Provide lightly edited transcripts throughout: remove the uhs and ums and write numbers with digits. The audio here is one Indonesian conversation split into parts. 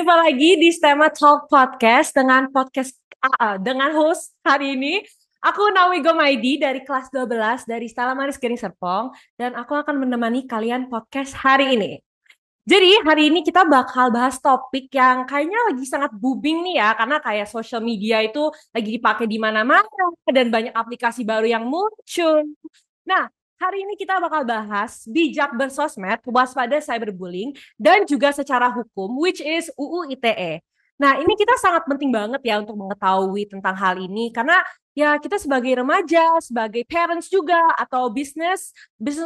berjumpa lagi di Stema Talk Podcast dengan dengan host hari ini. Aku Nawi Gomaidi dari kelas 12 dari Stella Maris Gading Serpong dan aku akan menemani kalian podcast hari ini. Jadi hari ini kita bakal bahas topik yang kayaknya lagi sangat booming nih ya, karena kayak social media itu lagi dipakai di mana-mana dan banyak aplikasi baru yang muncul. Nah, hari ini kita bakal bahas bijak bersosmed, waspada cyberbullying, dan juga secara hukum, which is UU ITE. Nah, ini kita sangat penting banget ya untuk mengetahui tentang hal ini, karena ya kita sebagai remaja, sebagai parents juga, atau business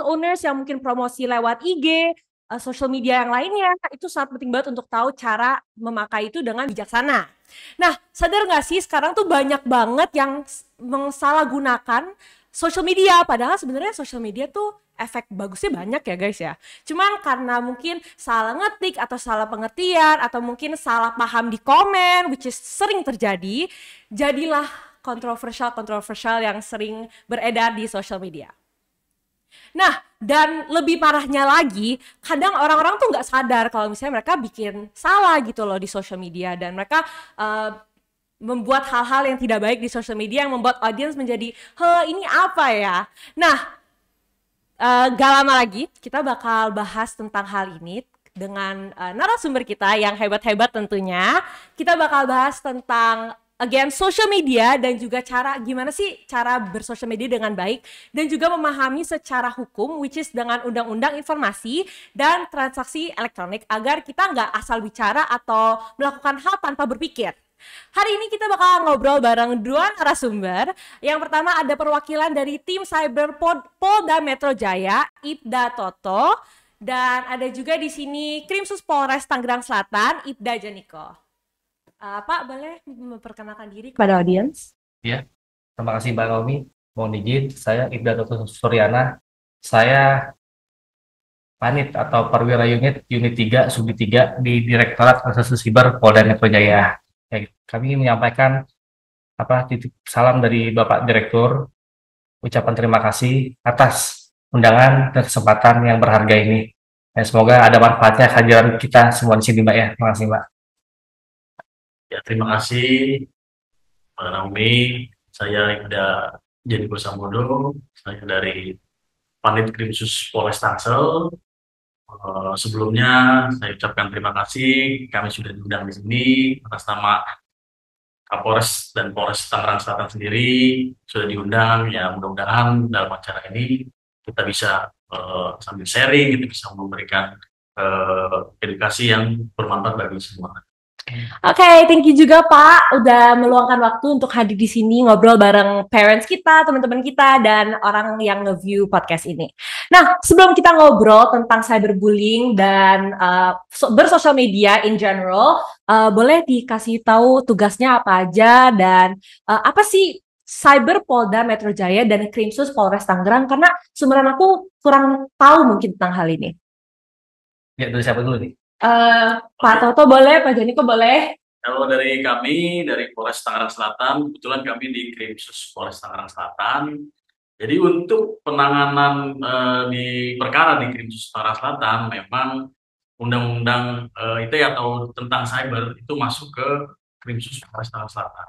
owners yang mungkin promosi lewat IG, social media yang lainnya, itu sangat penting banget untuk tahu cara memakai itu dengan bijaksana. Nah, sadar nggak sih sekarang tuh banyak banget yang mensalahgunakan social media, padahal sebenarnya social media tuh efek bagusnya banyak ya guys ya. Cuman karena mungkin salah ngetik atau salah pengertian atau mungkin salah paham di komen, which is sering terjadi, jadilah kontroversial yang sering beredar di social media. Nah, dan lebih parahnya lagi, kadang orang-orang tuh nggak sadar kalau misalnya mereka bikin salah gitu loh di social media dan mereka membuat hal-hal yang tidak baik di social media yang membuat audiens menjadi, ini apa ya? Nah, gak lama lagi kita bakal bahas tentang hal ini dengan narasumber kita yang hebat-hebat tentunya. Kita bakal bahas tentang again social media dan juga gimana sih cara bersosial media dengan baik dan juga memahami secara hukum, which is dengan undang-undang informasi dan transaksi elektronik agar kita nggak asal bicara atau melakukan hal tanpa berpikir. Hari ini kita bakal ngobrol bareng dua narasumber. Yang pertama ada perwakilan dari tim Cyber Polda Metro Jaya, Ibda Toto, dan ada juga di sini Krimsus Polres Tangerang Selatan, Ibda Janiko. Pak, boleh memperkenalkan diri kepada audiens? Ya, terima kasih Mbak Naomi. Mohon izin, saya Ibda Toto Suryana. Saya Panit atau Perwira Unit 3, Subdit 3 di Direktorat Reserse Siber Polda Metro Jaya. Kami menyampaikan titip salam dari Bapak Direktur, ucapan terima kasih atas undangan dan kesempatan yang berharga ini. Dan semoga ada manfaatnya kehadiran kita semua di sini, Mbak ya. Terima kasih, Mbak. Ya, terima kasih Mbak Naomi. Saya Ibda Janiko Sambodo, saya dari Panit Krimsus Polres Tangsel. Sebelumnya saya ucapkan terima kasih, kami sudah diundang di sini atas nama Kapolres dan Polres Tangerang Selatan sendiri sudah diundang. Ya, mudah-mudahan dalam acara ini kita bisa sambil sharing, kita bisa memberikan edukasi yang bermanfaat bagi semua. Oke, thank you juga Pak udah meluangkan waktu untuk hadir di sini ngobrol bareng parents kita, teman-teman kita, dan orang yang nge-view podcast ini. Nah, sebelum kita ngobrol tentang cyberbullying dan bersosial media in general, boleh dikasih tahu tugasnya apa aja dan apa sih Cyber Polda Metro Jaya dan Krimsus Polres Tangerang, karena sumberan aku kurang tahu mungkin tentang hal ini. Ya, dari siapa dulu nih? Pak Toto boleh, Pak Janiko boleh. Kalau dari kami, dari Polres Tangerang Selatan, kebetulan kami di Krimsus Polres Tangerang Selatan. Jadi untuk penanganan di perkara di Krimsus Tangerang Selatan, memang undang-undang ITE atau tentang cyber itu masuk ke Krimsus Polres Tangerang Selatan.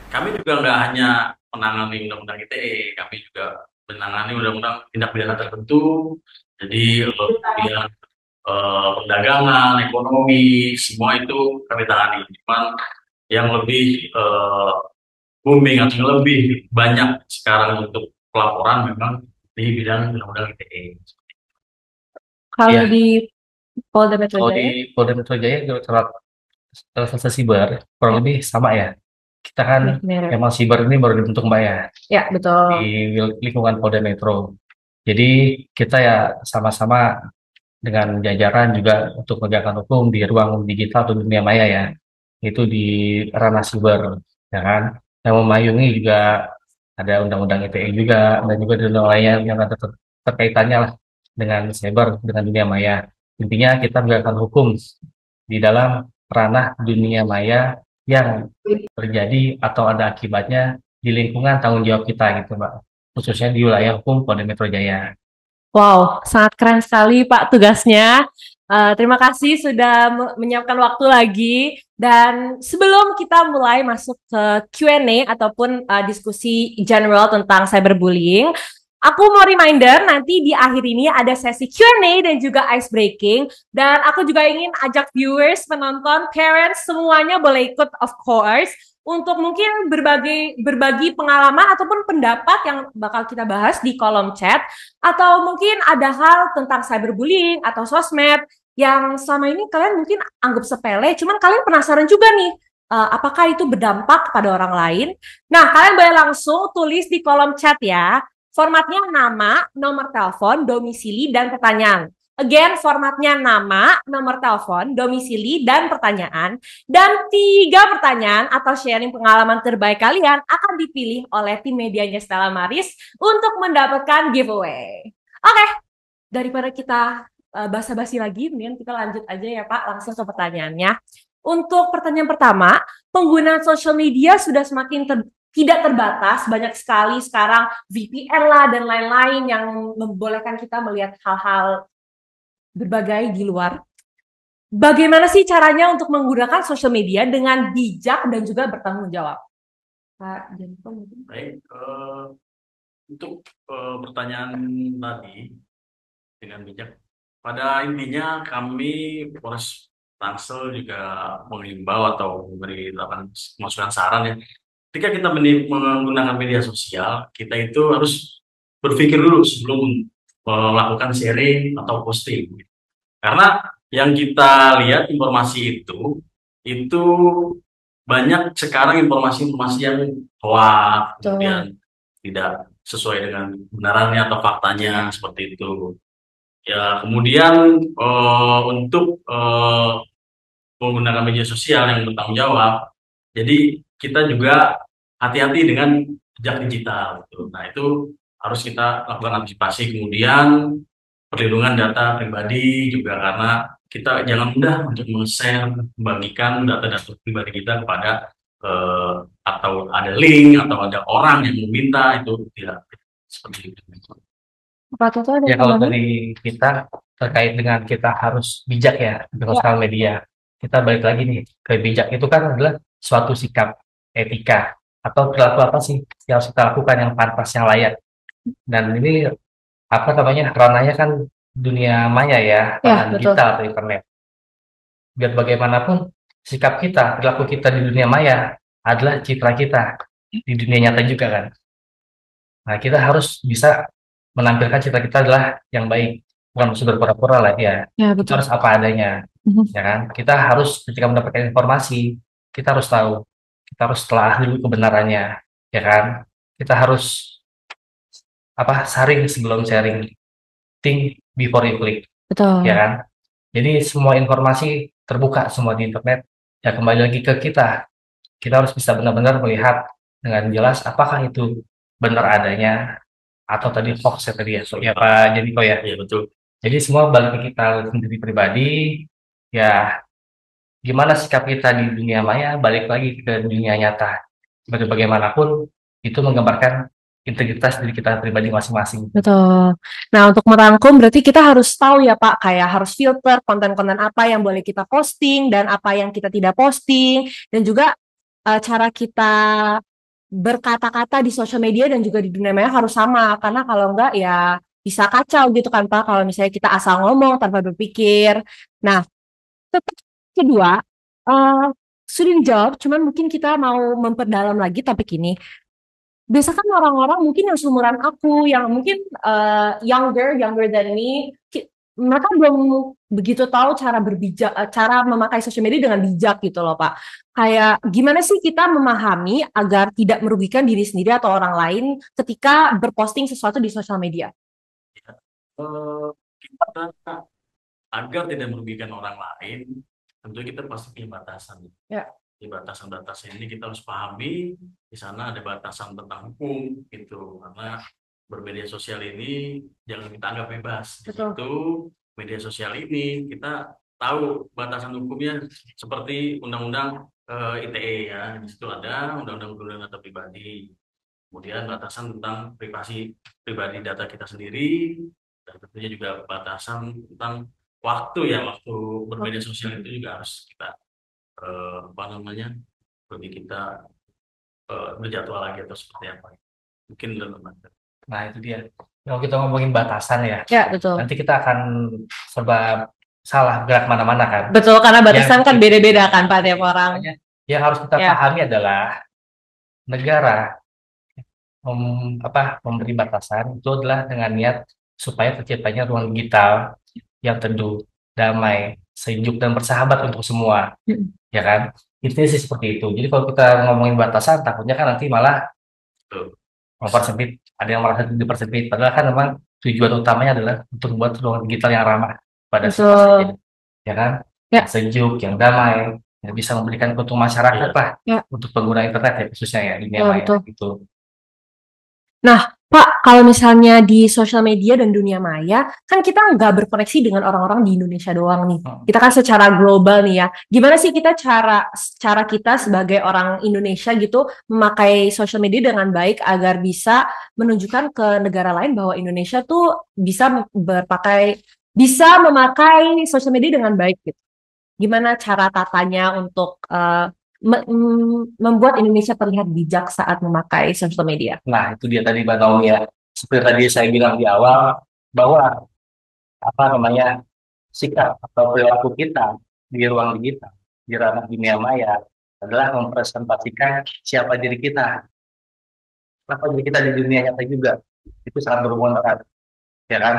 Kami juga nggak hanya menangani undang-undang ITE, kami juga menangani undang-undang tindak pidana tertentu. Jadi kemudian perdagangan, ekonomi, semua itu kami tangani. Cuman yang lebih booming atau yang lebih banyak sekarang untuk pelaporan memang di bidang undang-undang ITE. Kalau di Polda Metro Jaya? Di Polda Metro Jaya Direktorat Reserse Siber kurang lebih sama ya. Kita kan memang siber ini baru dibentuk, Mbak ya. Ya, betul. Di lingkungan Polda Metro. Jadi kita ya sama-sama dengan jajaran juga untuk menegakkan hukum di ruang digital atau dunia maya ya, itu di ranah siber, ya kan. Yang memayungi juga ada undang-undang ITE juga, dan juga di undang lainnya yang ada terkaitannya lah dengan cyber, dengan dunia maya. Intinya kita menegakkan hukum di dalam ranah dunia maya yang terjadi atau ada akibatnya di lingkungan tanggung jawab kita gitu, Mbak. Khususnya di wilayah hukum Polda Metro Jaya. Wow, sangat keren sekali Pak tugasnya. Terima kasih sudah menyiapkan waktu lagi. Dan sebelum kita mulai masuk ke Q&A ataupun diskusi general tentang cyberbullying, aku mau reminder nanti di akhir ini ada sesi Q&A dan juga ice breaking. Dan aku juga ingin ajak viewers, penonton, parents semuanya boleh ikut of course untuk mungkin berbagi pengalaman ataupun pendapat yang bakal kita bahas di kolom chat, atau mungkin ada hal tentang cyberbullying atau sosmed yang selama ini kalian mungkin anggap sepele, cuman kalian penasaran juga nih, apakah itu berdampak pada orang lain? Nah, kalian boleh langsung tulis di kolom chat ya. Formatnya nama, nomor telepon, domisili, dan pertanyaan. Again, formatnya nama, nomor telepon, domisili, dan pertanyaan. Dan 3 pertanyaan atau sharing pengalaman terbaik kalian akan dipilih oleh tim medianya Stella Maris untuk mendapatkan giveaway. Oke, daripada kita basa-basi lagi, mending kita lanjut aja ya Pak, langsung ke pertanyaannya. Untuk pertanyaan pertama, penggunaan sosial media sudah semakin tidak terbatas, banyak sekali sekarang VPN lah dan lain-lain yang membolehkan kita melihat hal-hal berbagai di luar. Bagaimana sih caranya untuk menggunakan sosial media dengan bijak dan juga bertanggung jawab? Pak Janto mungkin. Baik, untuk pertanyaan tadi dengan bijak, pada intinya kami Polres Tangsel juga mengimbau atau memberi masukan saran ya. Ketika kita menggunakan media sosial, kita itu harus berpikir dulu sebelum melakukan sharing atau posting. Karena yang kita lihat informasi itu banyak sekarang informasi-informasi yang hoax, kemudian tidak sesuai dengan kebenarannya atau faktanya seperti itu. Ya, kemudian untuk menggunakan media sosial yang bertanggung jawab, jadi kita juga hati-hati dengan jejak digital. Gitu. Nah, itu harus kita lakukan antisipasi. Kemudian perlindungan data pribadi juga, karena kita jangan mudah untuk men-share, membagikan data-data pribadi kita kepada atau ada link atau ada orang yang meminta, itu tidak seperti itu. Pak Toto ada Ya kalau tambahan? dari kita terkait dengan kita harus bijak ya di sosial media, kita balik lagi nih ke bijak itu kan adalah suatu sikap etika atau perilaku apa sih yang harus kita lakukan yang pantas yang layak. Dan ini apa namanya ranahnya kan dunia maya ya, Ya, ranah betul. digital atau internet. Biar bagaimanapun sikap kita, perilaku kita di dunia maya adalah citra kita di dunia nyata juga kan. Nah, kita harus bisa menampilkan citra kita adalah yang baik, bukan maksud berpura-pura lah ya. Ya, Kita betul. harus apa adanya, ya kan? Kita harus ketika mendapatkan informasi, kita harus tahu, kita harus telah dulu kebenarannya, ya kan? Kita harus saring sebelum sharing, think before you click, Betul. ya kan? Jadi semua informasi terbuka semua di internet. Ya kembali lagi ke kita, kita harus bisa benar-benar melihat dengan jelas apakah itu benar adanya atau tadi hoax ya tadi ya, so, ya Pak Janiko ya. Iya, betul. Jadi semua balik ke kita sendiri pribadi, ya gimana sikap kita di dunia maya, balik lagi ke dunia nyata. Bagaimanapun itu menggambarkan integritas diri kita pribadi masing-masing. Betul. Nah, untuk merangkum berarti kita harus tahu ya Pak, kayak harus filter konten-konten apa yang boleh kita posting dan apa yang kita tidak posting, dan juga cara kita berkata-kata di sosial media dan juga di dunia maya harus sama, karena kalau enggak ya bisa kacau gitu kan Pak, kalau misalnya kita asal ngomong tanpa berpikir. Nah, tetap kedua, sudah dijawab, cuman mungkin kita mau memperdalam lagi topik ini. Biasa kan orang-orang mungkin yang seumuran aku, yang mungkin younger than me, mereka belum begitu tahu cara berbijak, cara memakai sosial media dengan bijak gitu loh Pak. Kayak gimana sih kita memahami agar tidak merugikan diri sendiri atau orang lain ketika berposting sesuatu di sosial media? Kita agar tidak merugikan orang lain, tentu kita pasti punya batasan. Ya. Di batasan-batasan ini kita harus pahami, di sana ada batasan tentang hukum gitu, karena bermedia sosial ini jangan kita anggap bebas. Di Betul. situ media sosial ini kita tahu batasan hukumnya seperti undang-undang ITE ya, di situ ada undang-undang perlindungan data pribadi. Kemudian batasan tentang privasi pribadi data kita sendiri, dan tentunya juga batasan tentang waktu bermedia sosial itu juga harus kita bagi kita berjadwal lagi atau seperti apa. Mungkin lebih banyak. Nah, itu dia. Kalau kita ngomongin batasan ya, Ya, betul. nanti kita akan serba salah gerak mana-mana kan. Betul, karena batasan Yang kan beda-beda kan Pak tiap orang. yang harus kita Ya. pahami adalah negara memberi batasan itu adalah dengan niat supaya terciptanya ruang digital yang teduh, damai, sejuk dan bersahabat untuk semua, ya kan? Intinya sih seperti itu. Jadi kalau kita ngomongin batasan, takutnya kan nanti malah mempersempit, ada yang malah dipersempit. Padahal kan memang tujuan utamanya adalah untuk membuat ruang digital yang ramah pada siapa saja, ya kan? Ya. Yang sejuk, yang damai, yang bisa memberikan keuntungan masyarakat lah untuk pengguna internet ya khususnya ya dunia maya gitu. Nah, Pak, kalau misalnya di sosial media dan dunia maya, kan kita nggak berkoneksi dengan orang-orang di Indonesia doang nih. Kita kan secara global nih ya. Gimana sih kita cara kita sebagai orang Indonesia gitu memakai sosial media dengan baik agar bisa menunjukkan ke negara lain bahwa Indonesia tuh bisa memakai sosial media dengan baik gitu. Gimana cara tatanya untuk membuat Indonesia terlihat bijak saat memakai sosial media? Nah, itu dia tadi Mbak Naomi ya. Seperti tadi saya bilang di awal bahwa sikap atau perilaku kita di ruang digital, di ranah dunia maya adalah mempresentasikan siapa diri kita, apa diri kita di dunia nyata juga. Itu sangat berhubungan erat, ya kan?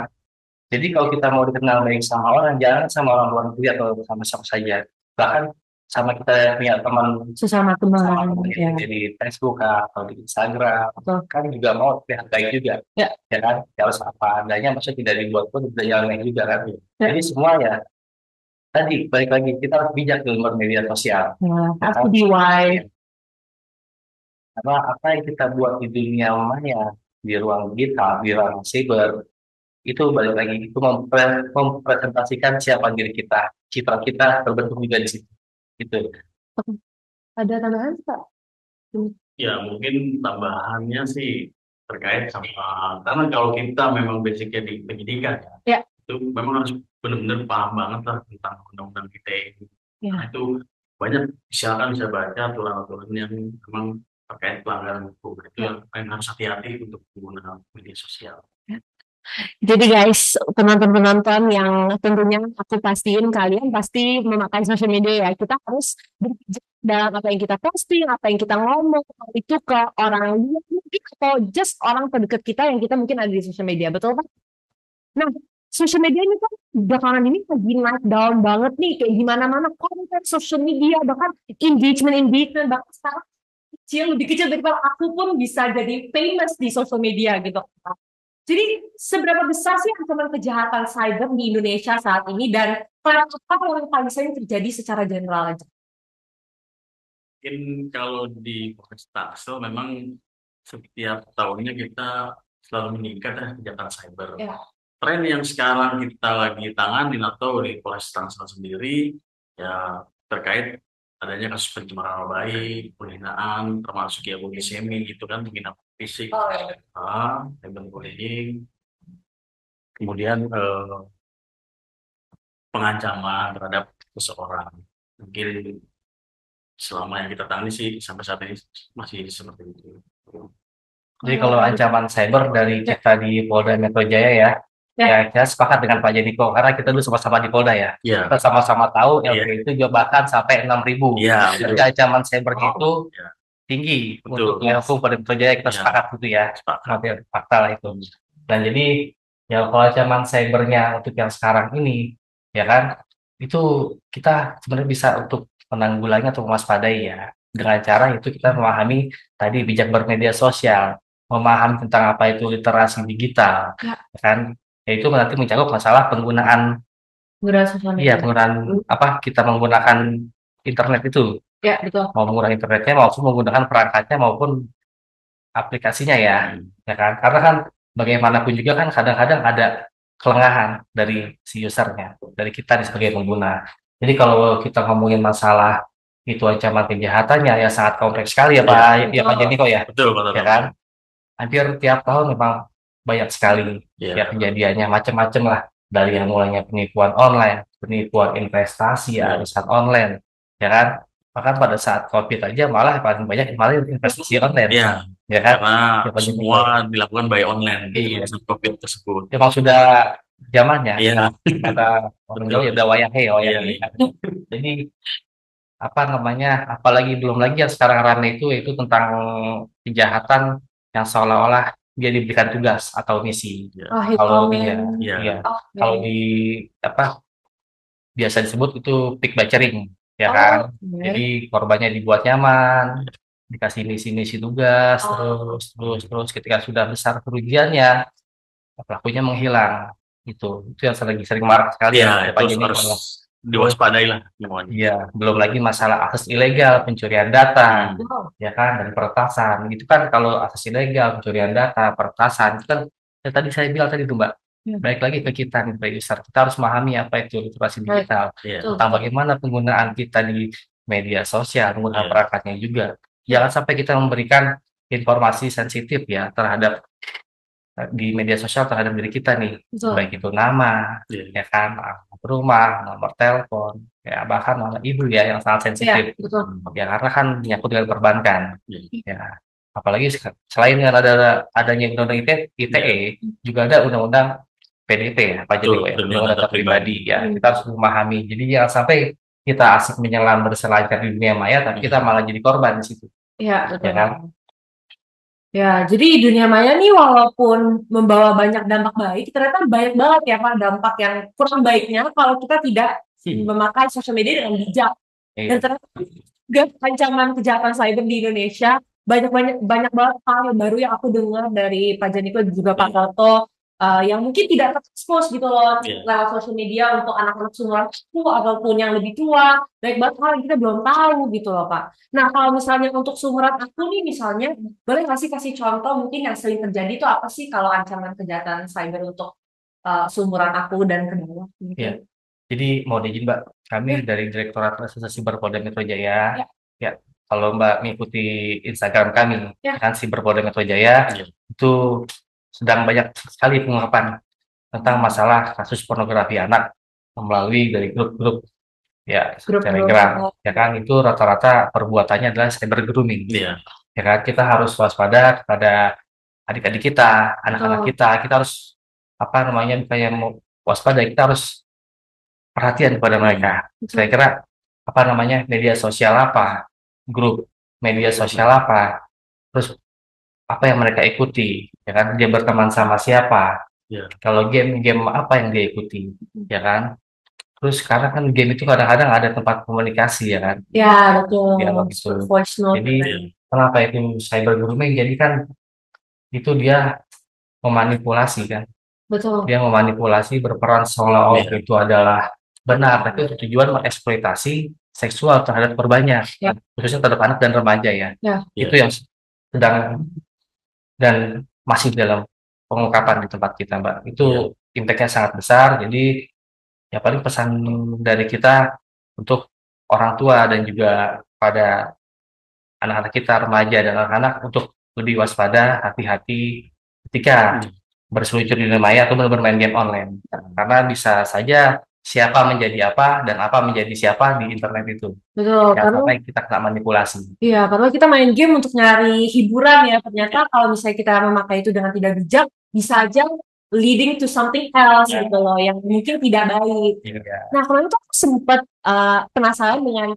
Jadi kalau kita mau dikenal baik sama orang, jangan sama orang luar negeri atau sama siapa saja. Bahkan sama kita punya teman sesama teman ya. Di Facebook atau di Instagram kan juga mau terlihat baik juga, ya kan? Harus apa adanya, maksudnya tidak dibuat pun tidak jalan juga kan. Jadi semua ya tadi balik lagi kita harus bijak dalam bermedia sosial. Harus be wise. Karena apa yang kita buat di dunia maya, di ruang digital, di ruang cyber, itu balik lagi itu mempresentasikan siapa diri kita, citra kita terbentuk juga di situ. Gitu. Ada tambahan Pak? Ya mungkin tambahannya sih terkait sama, karena kalau kita memang basicnya di pendidikan ya, itu memang harus benar-benar paham banget lah tentang undang-undang ITE. Nah, itu banyak silakan bisa baca aturan-aturan yang memang terkait pelanggaran hukum. Itu yang harus hati-hati untuk menggunakan media sosial. Jadi guys, penonton-penonton yang tentunya aku pastiin kalian pasti memakai sosial media ya. Kita harus bijak dalam apa yang kita posting, apa yang kita ngomong itu ke orang luar mungkin atau just orang terdekat kita yang kita mungkin ada di sosial media, betul Pak? Nah, sosial media ini kan belakangan ini lagi naik down banget nih, kayak gimana-mana konten sosial media, bahkan engagement bahkan sekarang lebih kecil daripada aku pun bisa jadi famous di sosial media gitu. Jadi seberapa besar sih ancaman kejahatan cyber di Indonesia saat ini dan apa yang paling sering terjadi secara general aja? Mungkin kalau di Polres Tangsel memang setiap tahunnya kita selalu meningkat kejahatan cyber. Tren yang sekarang kita lagi tanganin atau di Polres Tangsel sendiri ya terkait adanya kasus pencemaran nama baik, penghinaan, termasuk ya bullying gitu kan, penghinaan fisik, cyberbullying, kemudian pengancaman terhadap seseorang. Mungkin selama yang kita tangani sih sampai saat ini masih seperti itu. Jadi kalau ancaman cyber dari kita di Polda Metro Jaya ya kita sepakat dengan Pak Jeniko karena kita dulu sama-sama di Polda ya. Kita sama-sama tahu LP itu juga bahkan sampai 6.000. Jadi ancaman cyber itu tinggi untuk hukum Polda Metro Jaya, kita sepakat gitu ya. Fakta lah itu. Dan jadi ya kalau ancaman cybernya untuk yang sekarang ini ya kan itu kita sebenarnya bisa untuk menanggulangi atau mewaspadai ya dengan cara itu kita memahami tadi bijak bermedia sosial, memahami tentang apa itu literasi digital, kan? Yaitu nanti mencakup masalah penggunaan sosial media. Penggunaan kita menggunakan internet itu. Ya, betul. Mau menggunakan internetnya maupun menggunakan perangkatnya maupun aplikasinya ya kan? Karena kan bagaimanapun juga kan kadang-kadang ada kelengahan dari si usernya, dari kita sebagai pengguna. Jadi kalau kita ngomongin masalah itu ancaman kejahatannya ya sangat kompleks sekali ya Pak Pak Jeniko ya. Betul. Ya kan? Hampir tiap tahun memang banyak sekali ya kejadiannya macam-macam lah. dari yang mulainya penipuan online, penipuan investasi, Ya. arisan online, ya kan? Bahkan pada saat COVID aja malah paling banyak malah investasi online, Ya, ya kan? karena Ya, banyak semua juga. dilakukan by online di Iya, saat COVID tersebut. emang sudah zamannya, Iya, kata orang Jawa ya betul. udah wayahnya ya Iya, wayahnya. Jadi apa namanya, apalagi belum lagi yang sekarang rame itu tentang kejahatan yang seolah-olah dia diberikan tugas atau misi. iya, Oh, hit Kalau comment. iya, iya, iya, Oke. kalau di apa biasa disebut itu pick bacering, ya kan? Oh, Jadi oke. korbannya dibuat nyaman, dikasih misi-misi tugas, Oh, terus ketika sudah besar kerugiannya, pelakunya menghilang. Itu yang lagi sering marak sekali iya, ya itu Pak Joni. harus Terus diwaspadai lah semuanya. iya, belum lagi masalah akses ilegal, pencurian data, wow. ya kan, dan peretasan. Gitu kan kalau akses ilegal, pencurian data, peretasan, itu kan yang tadi saya bilang tadi tuh Mbak, Ya, balik lagi ke kita nih, sebagai user. Kita harus memahami apa itu literasi baik. digital, Iya, Betul, tentang betul. bagaimana penggunaan kita di media sosial, penggunaan iya, perangkatnya juga. Ya, Jangan sampai kita memberikan informasi sensitif ya terhadap di media sosial terhadap diri kita nih, betul. baik itu nama, iya, ya kan, alamat rumah, nomor telepon, ya bahkan nama ibu ya yang sangat Ya, sensitif, betul. ya karena kan menyangkut dengan perbankan, iya, ya apalagi selain dengan adanya undang-undang iya, ITE juga ada undang-undang PDP ya Pak Jadi betul. ya, Perlindungan undang-undang data data pribadi. pribadi ya Hmm. kita harus memahami. Jadi jangan sampai kita asik menyelam berselancar di dunia maya, tapi kita malah jadi korban di situ, Ya, ya betul. kan? Ya, jadi dunia maya nih walaupun membawa banyak dampak baik, ternyata banyak banget ya Pak dampak yang kurang baiknya kalau kita tidak memakai sosial media dengan bijak. Dan Iya, ternyata juga ancaman kejahatan cyber di Indonesia banyak banyak banyak banget hal yang baru yang aku dengar dari Pak Janiko dan juga Pak Toto, yang mungkin tidak terekspos gitu loh Iya, lewat sosial media untuk anak-anak seumuran aku ataupun yang lebih tua, banyak banget hal yang kita belum tahu gitu loh Pak. Nah kalau misalnya untuk seumuran aku nih misalnya, boleh nggak sih kasih contoh mungkin yang sering terjadi itu apa sih kalau ancaman kejahatan cyber untuk seumuran aku dan ke bawah iya. gitu? Jadi mau izin Mbak, kami Ya, dari Direktorat Reserse Siber Polda Metro Jaya, ya, ya kalau Mbak mengikuti Instagram kami, ya. kan Siber Polda Metro Jaya, iya, itu sedang banyak sekali pengungkapan tentang masalah kasus pornografi anak melalui dari grup-grup ya Grup-grup. Telegram, ya kan itu rata-rata perbuatannya adalah cyber grooming, iya, ya kan kita harus waspada kepada adik-adik kita, anak-anak Betul. kita harus apa namanya kayak mau waspada, kita harus perhatian kepada mereka. Saya Betul. kira apa namanya media sosial apa, grup media sosial apa, terus apa yang mereka ikuti, ya kan? Dia berteman sama siapa? iya, Kalau game apa yang dia ikuti, ya kan? Terus sekarang kan game itu kadang-kadang ada tempat komunikasi, ya kan? Ya, betul. Dialog itu. Voice note. Jadi iya, kenapa itu cyber grooming? Jadi kan itu dia memanipulasi kan? Betul. Dia memanipulasi berperan seolah-olah iya, itu adalah benar, tapi itu tujuan mengeksploitasi seksual terhadap korbannya, Ya, khususnya terhadap anak dan remaja ya. ya. iya, Itu yang sedang dan masih dalam pengungkapan di tempat kita, Mbak. iya, Itu impact-nya sangat besar. Jadi ya paling pesan dari kita untuk orang tua dan juga pada anak-anak kita, remaja dan anak-anak untuk lebih waspada, hati-hati ketika iya, berseluncur di dunia maya atau bermain game online. Karena bisa saja siapa menjadi apa dan apa menjadi siapa di internet itu. Betul. Jangan Karena sampai kita kena manipulasi. iya, karena kita main game untuk nyari hiburan ya. Ternyata kalau misalnya kita memakai itu dengan tidak bijak, bisa aja leading to something else Ya, gitu loh, yang mungkin tidak baik. iya, Nah, kemarin tuh aku sempat penasaran dengan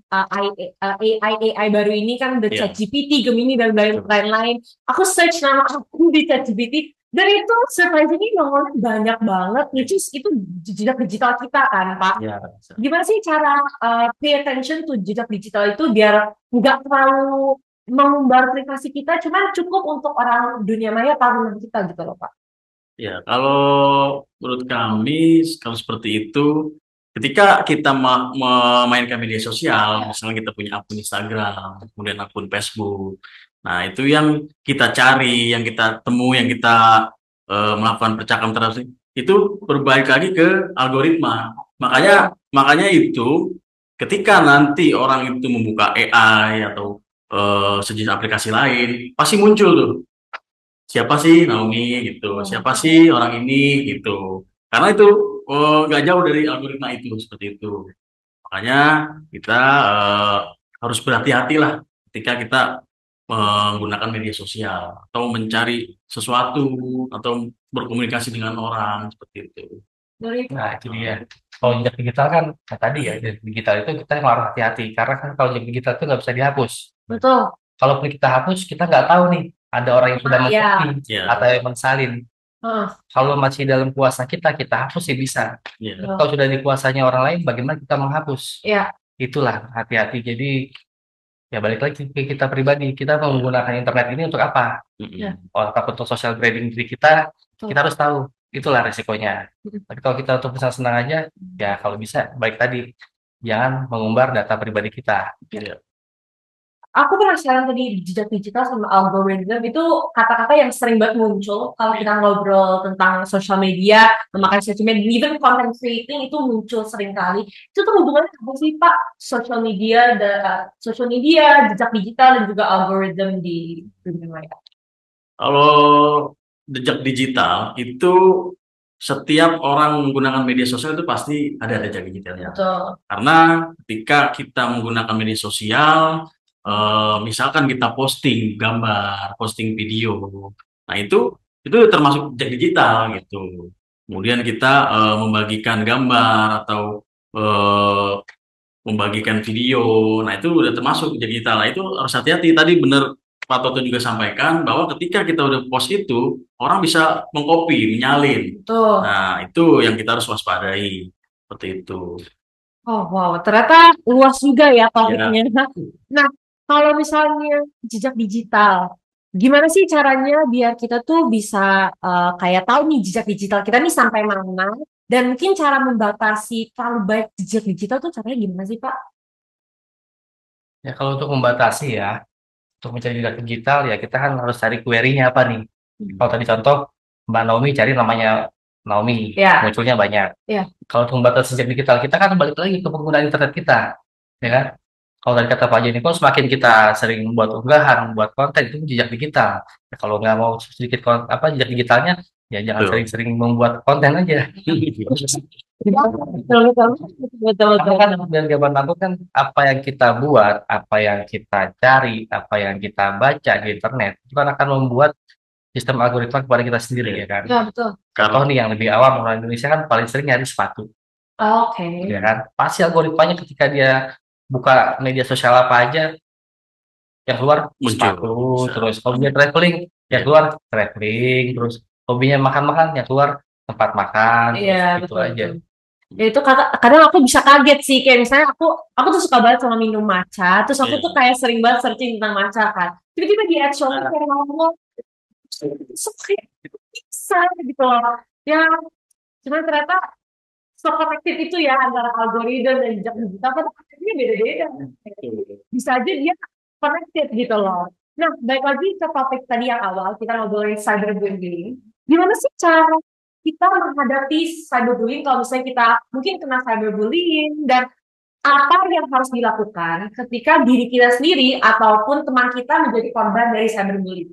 AI baru ini kan, the iya, ChatGPT, Gemini, dan lain-lain. Aku search nama aku di ChatGPT, dan itu surprisingly nomornya banyak banget, which is itu jejak digital kita kan, Pak. iya. Gimana sih cara pay attention to jejak digital itu biar nggak terlalu mengumbar privasi kita, cuman cukup untuk orang dunia maya tahu kita gitu loh, Pak. iya. Kalau menurut kami, kalau seperti itu, ketika kita memainkan media sosial, misalnya kita punya akun Instagram, kemudian akun Facebook, nah itu yang kita cari, yang kita temui, yang kita melakukan percakapan terhadap itu berbalik lagi ke algoritma. Makanya itu ketika nanti orang itu membuka AI atau sejenis aplikasi lain, pasti muncul tuh siapa sih Naomi gitu, siapa sih orang ini gitu. Karena itu nggak jauh dari algoritma itu seperti itu. Makanya kita harus berhati-hati lah ketika kita menggunakan media sosial atau mencari sesuatu atau berkomunikasi dengan orang seperti itu. Nah, itu dia. Kalau jejak digital kan, nah tadi ya, jejak digital itu kita yang harus hati-hati. Karena kan kalau jejak digital itu nggak bisa dihapus. Betul. Kalaupun kita hapus, kita nggak tahu nih, ada orang yang sudah Iya. mengcopy Ya, atau yang mensalin. Kalau masih dalam kuasa kita hapus ya bisa. ya. Tapi kalau sudah di kuasanya orang lain, bagaimana kita menghapus? Iya. Itulah, hati-hati. Jadi, ya balik lagi ke kita pribadi. Kita menggunakan internet ini untuk apa? Mm-mm. Apakah untuk social branding diri kita, Betul. kita harus tahu. Itulah resikonya. Tapi kalau kita untuk senang-senang aja, ya kalau bisa, baik tadi, jangan mengumbar data pribadi kita. Ya. Aku penasaran tadi jejak digital sama algoritma itu kata-kata yang sering banget muncul kalau kita ngobrol tentang sosial media, memakai sosial media, even content creating itu muncul sering kali. Itu tuh hubungannya apa sih Pak? Social media, jejak digital dan juga algoritma di dunia maya. Kalau jejak digital itu setiap orang menggunakan media sosial itu pasti ada jejak digitalnya. Betul. Karena ketika kita menggunakan media sosial, misalkan kita posting gambar, posting video, nah itu termasuk jejak digital gitu. Kemudian kita membagikan gambar atau membagikan video, nah itu udah termasuk jejak digital. Nah itu harus hati-hati. Tadi benar Pak Toto juga sampaikan bahwa ketika kita udah post itu, orang bisa mengcopy, menyalin. Betul. Nah itu yang kita harus waspadai seperti itu. Oh wow, ternyata luas juga ya topiknya. Nah, kalau misalnya jejak digital, gimana sih caranya biar kita tuh bisa kayak tahu nih jejak digital kita nih sampai mana? Dan mungkin cara membatasi terlalu baik jejak digital tuh caranya gimana sih Pak? Ya kalau untuk membatasi ya, untuk mencari jejak digital ya kita kan harus cari query-nya apa nih. Kalau tadi contoh Mbak Naomi cari namanya Naomi, Ya. munculnya banyak. Ya. Kalau untuk membatasi jejak digital kita kan balik lagi ke penggunaan internet kita, ya kan? Kalau tadi kata Pak Jenny, kalau semakin kita sering membuat unggahan, membuat konten itu jejak digital. Ya, kalau nggak mau sedikit jejak digitalnya, ya jangan Betul. sering-sering membuat konten aja. Betul. Karena kan dan zaman aku kan apa yang kita buat, apa yang kita cari, apa yang kita baca di internet itu kan akan membuat sistem algoritma kepada kita sendiri ya kan. Ya betul. Contoh nih yang lebih awam orang Indonesia kan paling sering nyari sepatu, Oke. ya kan. Pasti algoritmanya ketika dia buka media sosial apa aja yang keluar Muncul. sepatu, Bisa. terus hobinya traveling, yang keluar traveling, terus hobinya makan-makan, yang keluar tempat makan, Iya, terus gitu betul, aja. betul. Ya itu kadang aku bisa kaget sih, kayak misalnya aku tuh suka banget sama minum matcha, terus aku Iya. tuh kayak sering banget searching tentang matcha kan. Tiba-tiba di ad show kayak ngomong bisa gitu loh. Ya, cuman ternyata se-connected itu ya antara algoritma dan jejak digital kan akhirnya beda-beda. Bisa aja dia connected gitu loh. Nah, balik lagi ke topik tadi yang awal, kita ngobrolin cyberbullying. Gimana sih cara kita menghadapi cyberbullying kalau misalnya kita mungkin kena cyberbullying dan apa yang harus dilakukan ketika diri kita sendiri ataupun teman kita menjadi korban dari cyberbullying?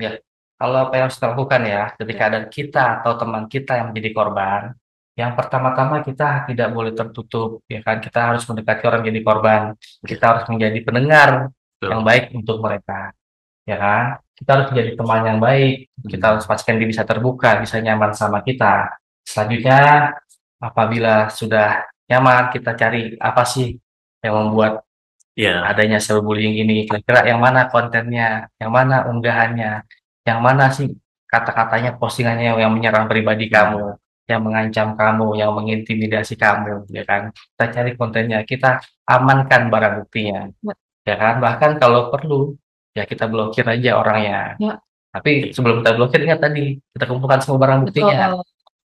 Ya, kalau apa yang harus kita lakukan ya, ketika ada kita atau teman kita yang menjadi korban, yang pertama-tama kita tidak boleh tertutup, ya kan? Kita harus mendekati orang yang jadi korban. Kita harus menjadi pendengar yang baik untuk mereka, ya kan? Kita harus menjadi teman yang baik. Kita harus pastikan dia bisa terbuka, bisa nyaman sama kita. Selanjutnya, apabila sudah nyaman, kita cari apa sih yang membuat adanya cyberbullying ini, kira-kira yang mana kontennya, yang mana unggahannya, yang mana sih kata-katanya, postingannya yang menyerang pribadi kamu, yang mengancam kamu, yang mengintimidasi kamu, ya kan? Kita cari kontennya, kita amankan barang buktinya, ya kan? Bahkan kalau perlu, ya kita blokir aja orangnya. Ya. Tapi sebelum kita blokir, ingat tadi, kita kumpulkan semua barang buktinya,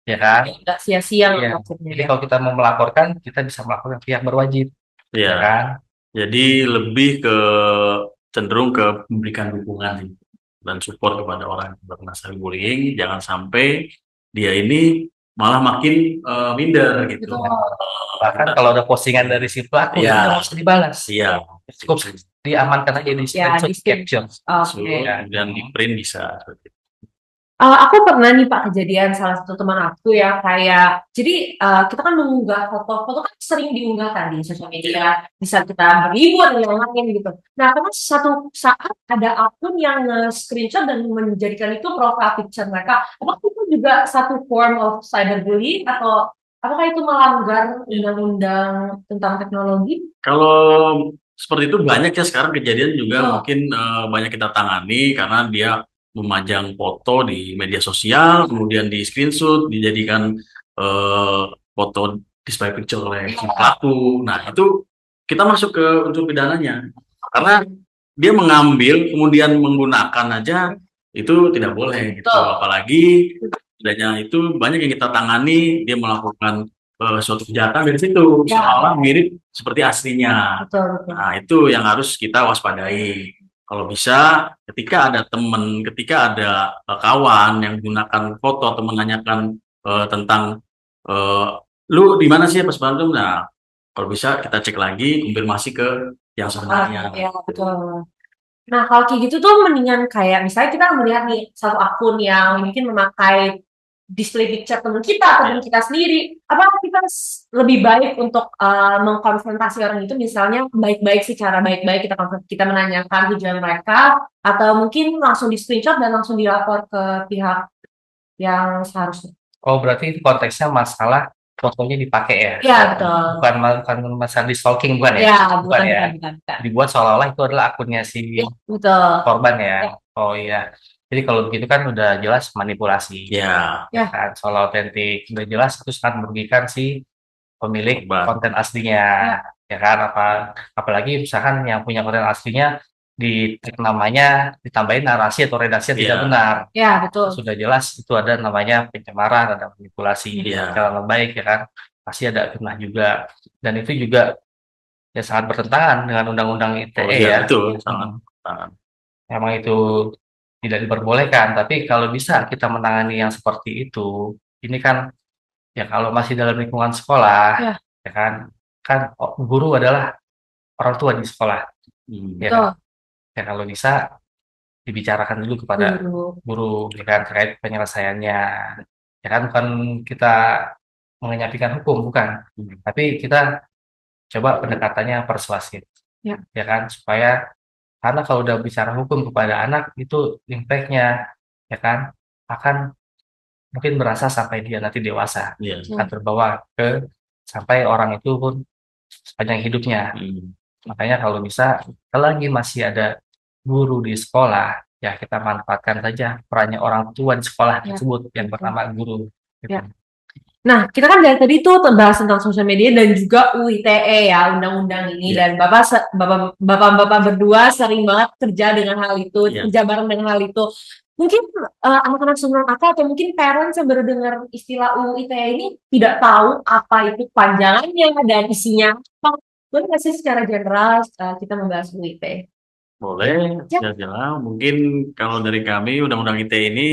ya kan? Nggak sia-sia Iya. maksudnya. Jadi kalau kita mau melaporkan, kita bisa melaporkan pihak berwajib, ya kan? Jadi lebih ke cenderung ke memberikan dukungan dan support kepada orang yang terkena cyberbullying, jangan sampai dia ini malah makin minder gitu. Bahkan kalau ada postingan dari si pelaku, itu nggak usah dibalas. Iya. Cukup diamankan aja di screenshot caption. Oke. Dan di print bisa. Aku pernah nih Pak kejadian salah satu teman aku ya kayak jadi kita kan mengunggah foto-foto kan sering diunggah kan di sosial media bisa kita berlibur dan lain-lain gitu. Nah, karena satu saat ada akun yang screenshot dan menjadikan itu profile picture mereka. Apakah itu juga satu form of cyberbullying atau apakah itu melanggar undang-undang tentang teknologi? Kalau seperti itu banyak ya sekarang kejadian juga Oh, mungkin banyak kita tangani karena dia memajang foto di media sosial, kemudian di screenshot, dijadikan foto display picture oleh si pelaku. Nah, itu kita masuk ke unsur pidananya. Karena dia mengambil kemudian menggunakan aja itu tidak boleh gitu. betul. Apalagi adanya itu banyak yang kita tangani, dia melakukan suatu kejahatan dari situ, Ya, seolah mirip seperti aslinya. betul, betul. Nah, itu yang harus kita waspadai. Kalau bisa, ketika ada teman, ketika ada kawan yang gunakan foto atau menanyakan tentang eh, lu di mana sih pas Bandung? Nah, kalau bisa kita cek lagi, konfirmasi ke yang sebenarnya. Ya, betul. Nah, kalau kayak gitu tuh mendingan kayak misalnya kita melihat nih satu akun yang mungkin memakai display picture teman kita atau teman kita sendiri, apakah kita lebih baik untuk mengkonfrontasi orang itu misalnya baik-baik secara baik-baik kita menanyakan tujuan mereka atau mungkin langsung di screenshot dan langsung dilapor ke pihak yang seharusnya. Oh, berarti itu konteksnya masalah fotonya dipakai ya? Ya, betul. Bukan masalah di stalking, bukan ya? Ya, Bukan ya? bukan. Dibuat seolah-olah itu adalah akunnya si Ya, betul. korban ya? Ya, Oh iya. Jadi kalau begitu kan udah jelas manipulasi. Ya, Ya ya, kan? Soal otentik. Udah jelas itu sangat merugikan si pemilik korban. konten aslinya. ya, Ya kan? Apalagi misalkan yang punya konten aslinya di tag namanya ditambahin narasi atau redaksi yang tidak Ya, benar. ya, betul. Sudah jelas itu ada namanya pencemaran, ada manipulasi ya, secara baik ya kan, pasti ada fitnah juga, dan itu juga ya sangat bertentangan dengan undang-undang oh ITE ya, ya. betul, sangat. Hmm. Sangat. Memang itu tidak diperbolehkan, tapi kalau bisa kita menangani yang seperti itu, ini kan ya kalau masih dalam lingkungan sekolah, Ya, ya kan, guru adalah orang tua di sekolah, ya kan, betul. ya kalau bisa dibicarakan dulu kepada Guru. guru ya kan terkait penyelesaiannya, ya kan, bukan kita mengenyampingkan hukum, bukan, tapi kita coba pendekatannya persuasif, Ya. ya kan, supaya karena kalau udah bicara hukum kepada anak itu impact-nya ya kan akan mungkin berasa sampai dia nanti dewasa, Ya. akan terbawa ke sampai orang itu pun sepanjang hidupnya. Makanya kalau bisa, selagi masih ada guru di sekolah, ya kita manfaatkan saja perannya orang tua di sekolah Ya, tersebut yang betul. bernama guru. Gitu. Ya. Nah, kita kan dari tadi tuh bahas tentang sosial media dan juga UITE ya, undang-undang ini. Ya. Dan bapak-bapak berdua sering banget kerja dengan hal itu, Ya. kerja bareng dengan hal itu. Mungkin anak-anak seumuran aku atau mungkin parents yang baru dengar istilah UITE ini tidak tahu apa itu panjangannya dan isinya apa. Boleh nggak sih secara general kita membahas UITE? Boleh, Ya. jelas. Mungkin kalau dari kami Undang-Undang ITE ini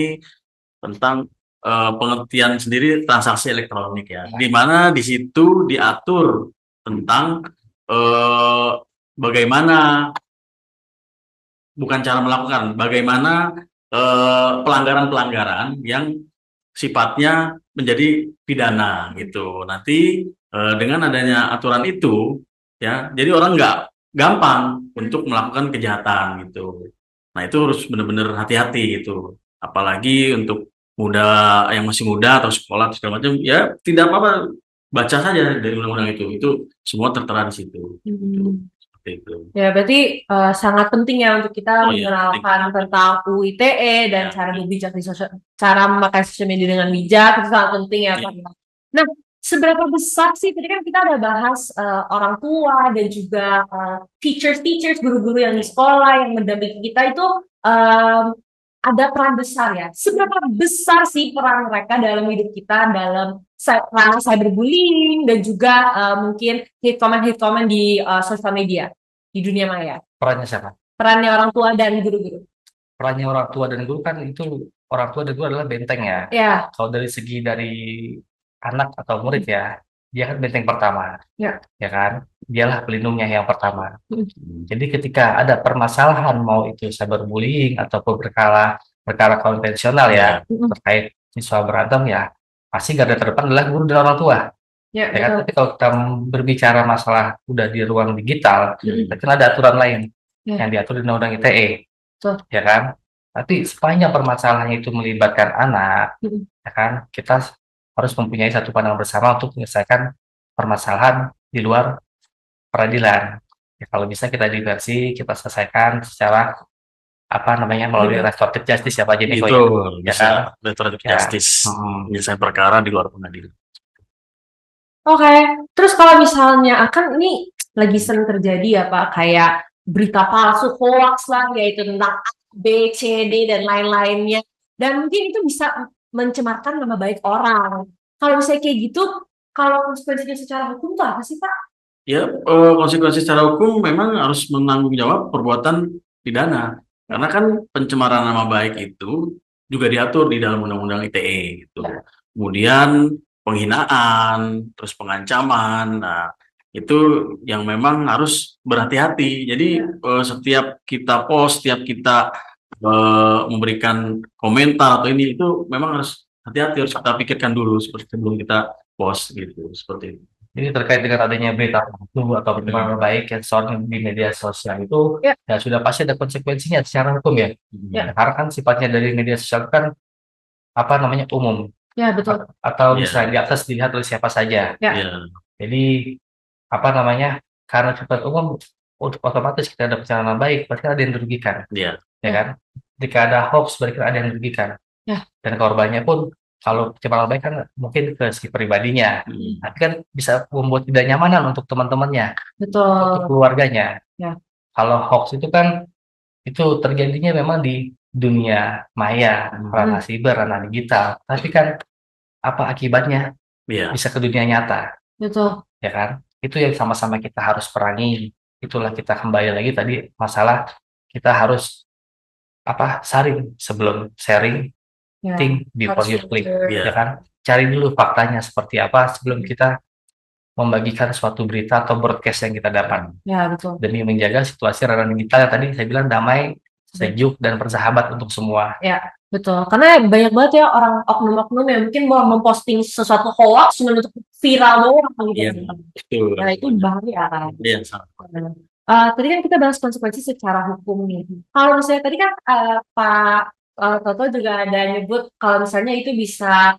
tentang pengertian sendiri transaksi elektronik ya, di mana di situ diatur tentang bagaimana, bukan cara melakukan, bagaimana pelanggaran-pelanggaran yang sifatnya menjadi pidana gitu. Nanti dengan adanya aturan itu ya, jadi orang nggak gampang untuk melakukan kejahatan gitu. Nah, itu harus benar-benar hati-hati gitu. Apalagi untuk yang masih muda atau sekolah atau segala macam, ya tidak apa-apa, baca saja dari undang-undang itu. Itu semua tertera di situ. Gitu. Seperti itu. Ya, berarti sangat penting ya untuk kita Oh iya, mengenalkan tentang UITE dan Ya. cara berbijak cara memakai sosial media dengan bijak itu sangat penting ya, Ya. Pak. Nah, seberapa besar sih tadi kan kita ada bahas orang tua dan juga teachers, guru-guru yang di sekolah yang mendampingi kita itu ada peran besar ya. Seberapa besar sih peran mereka dalam hidup kita dalam ranah cyberbullying dan juga mungkin hate comment di sosial media di dunia maya. Perannya siapa? Perannya orang tua dan guru-guru. Perannya orang tua dan guru kan itu, orang tua dan guru adalah benteng ya. Ya, Kalau dari segi dari anak atau murid ya, dia kan benteng pertama, ya. ya kan? Dialah pelindungnya yang pertama. Hmm. Jadi ketika ada permasalahan mau itu cyberbullying ataupun berkala perkara konvensional ya, Mm-mm. terkait siswa berantem ya, pasti garda terdepan adalah guru dan orang tua. Ya, Ya kan? betul. Tapi kalau kita berbicara masalah udah di ruang digital, Mm-mm. berarti ada aturan lain Ya, yang diatur di Undang-Undang ITE, betul. ya kan? Tapi sepanjang permasalahannya itu melibatkan anak, Mm-mm. ya kan, kita harus mempunyai satu pandangan bersama untuk menyelesaikan permasalahan di luar peradilan. Ya, kalau bisa kita diversi, kita selesaikan secara apa namanya melalui Betul. restoratif justice ya Pak Jeniko ya, Betul, ya kan? bisa restoratif Ya, justice, mm, menyelesaikan perkara di luar pengadilan. Oke, terus kalau misalnya akan ini lagi sering terjadi ya Pak, kayak berita palsu, hoax lah, yaitu tentang A, B, C, D, dan lain-lainnya. Dan mungkin itu bisa mencemarkan nama baik orang. Kalau misalnya kayak gitu, kalau konsekuensinya secara hukum tuh apa sih Pak? Ya, konsekuensi secara hukum memang harus menanggung jawab perbuatan pidana. Karena kan pencemaran nama baik itu juga diatur di dalam Undang-Undang ITE gitu. Kemudian penghinaan, terus pengancaman. Nah, itu yang memang harus berhati-hati. Jadi setiap kita post, setiap kita memberikan komentar atau ini itu memang harus hati-hati, harus kita pikirkan dulu seperti sebelum kita post gitu, seperti itu. jadi terkait dengan adanya berita palsu atau pencemaran nama baik yang soal di media sosial itu Ya, ya sudah pasti ada konsekuensinya secara hukum ya. ya, Karena kan sifatnya dari media sosial kan apa namanya umum ya betul. atau Ya, bisa di akses dilihat oleh siapa saja. Ya, ya, Jadi apa namanya karena sifat umum otomatis kita ada pencemaran nama baik pasti ada yang dirugikan, ya, ya ya, kan? Jika ada hoax berarti kan ada yang dirugikan ya, dan korbannya pun kalau pencemaran nama baik kan mungkin ke si pribadinya, tapi kan bisa membuat tidak nyamanan untuk teman-temannya, untuk betul. keluarganya. Ya, Kalau hoax itu kan itu terjadinya memang di dunia maya, ranah hmm, siber, ranah digital. Tapi kan apa akibatnya ya, bisa ke dunia nyata, betul. ya kan? Itu yang sama-sama kita harus perangi. Itulah kita kembali lagi tadi masalah kita harus apa saring sebelum sharing, Ya, think before harus you click, filter. ya ya, kan? Cari dulu faktanya seperti apa sebelum kita membagikan suatu berita atau broadcast yang kita dapat Ya, betul. demi menjaga situasi ranah digital yang tadi saya bilang damai, sejuk dan bersahabat untuk semua. Ya, betul. Karena banyak banget ya orang oknum-oknum yang mungkin mau memposting sesuatu hoax cuma untuk viral doang ya, gitu. betul. Nah, itu bahaya kan. Iya, sangat. Tadi kan kita bahas konsekuensi secara hukum nih. Kalau misalnya tadi kan Pak Toto juga ada nyebut kalau misalnya itu bisa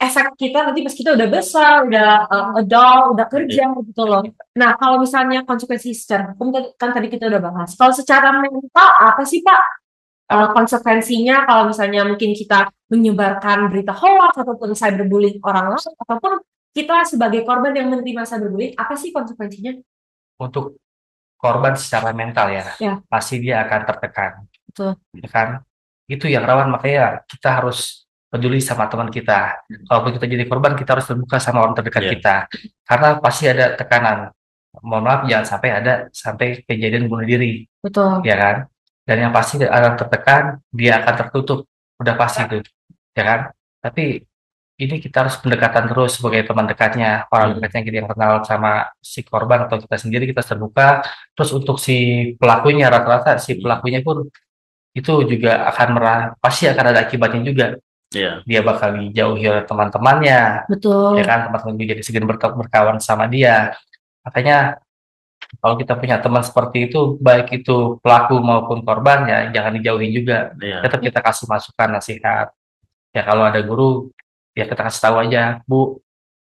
efek kita nanti pas kita udah besar, udah adult, udah kerja gitu loh. Nah, kalau misalnya konsekuensi secara hukum kan tadi kita udah bahas. Kalau secara mental apa sih Pak konsekuensinya kalau misalnya mungkin kita menyebarkan berita hoax ataupun cyberbullying orang lain ataupun kita sebagai korban yang menerima cyberbullying apa sih konsekuensinya? Untuk korban secara mental ya, Ya, pasti dia akan tertekan, betul. ya kan? Itu yang rawan makanya kita harus peduli sama teman kita. Kalaupun kita jadi korban, kita harus terbuka sama orang terdekat Ya, kita, karena pasti ada tekanan. Mohon maaf, jangan sampai ada kejadian bunuh diri, Betul. ya kan? Dan yang pasti akan tertekan, dia akan tertutup, udah pasti itu, ya kan? Tapi ini kita harus pendekatan terus sebagai teman dekatnya, orang dekatnya kita yang kenal sama si korban atau kita sendiri kita terbuka. Terus untuk si pelakunya rata-rata si pelakunya pun itu juga akan pasti akan ada akibatnya juga. ya, Dia bakal dijauhi oleh teman-temannya, ya Betul. kan? Teman-teman juga jadi segan berkawan sama dia. Makanya kalau kita punya teman seperti itu, baik itu pelaku maupun korban ya jangan dijauhi juga. ya, Tetap kita kasih masukan nasihat. Ya kalau ada guru ya kita kasih tahu aja, Bu,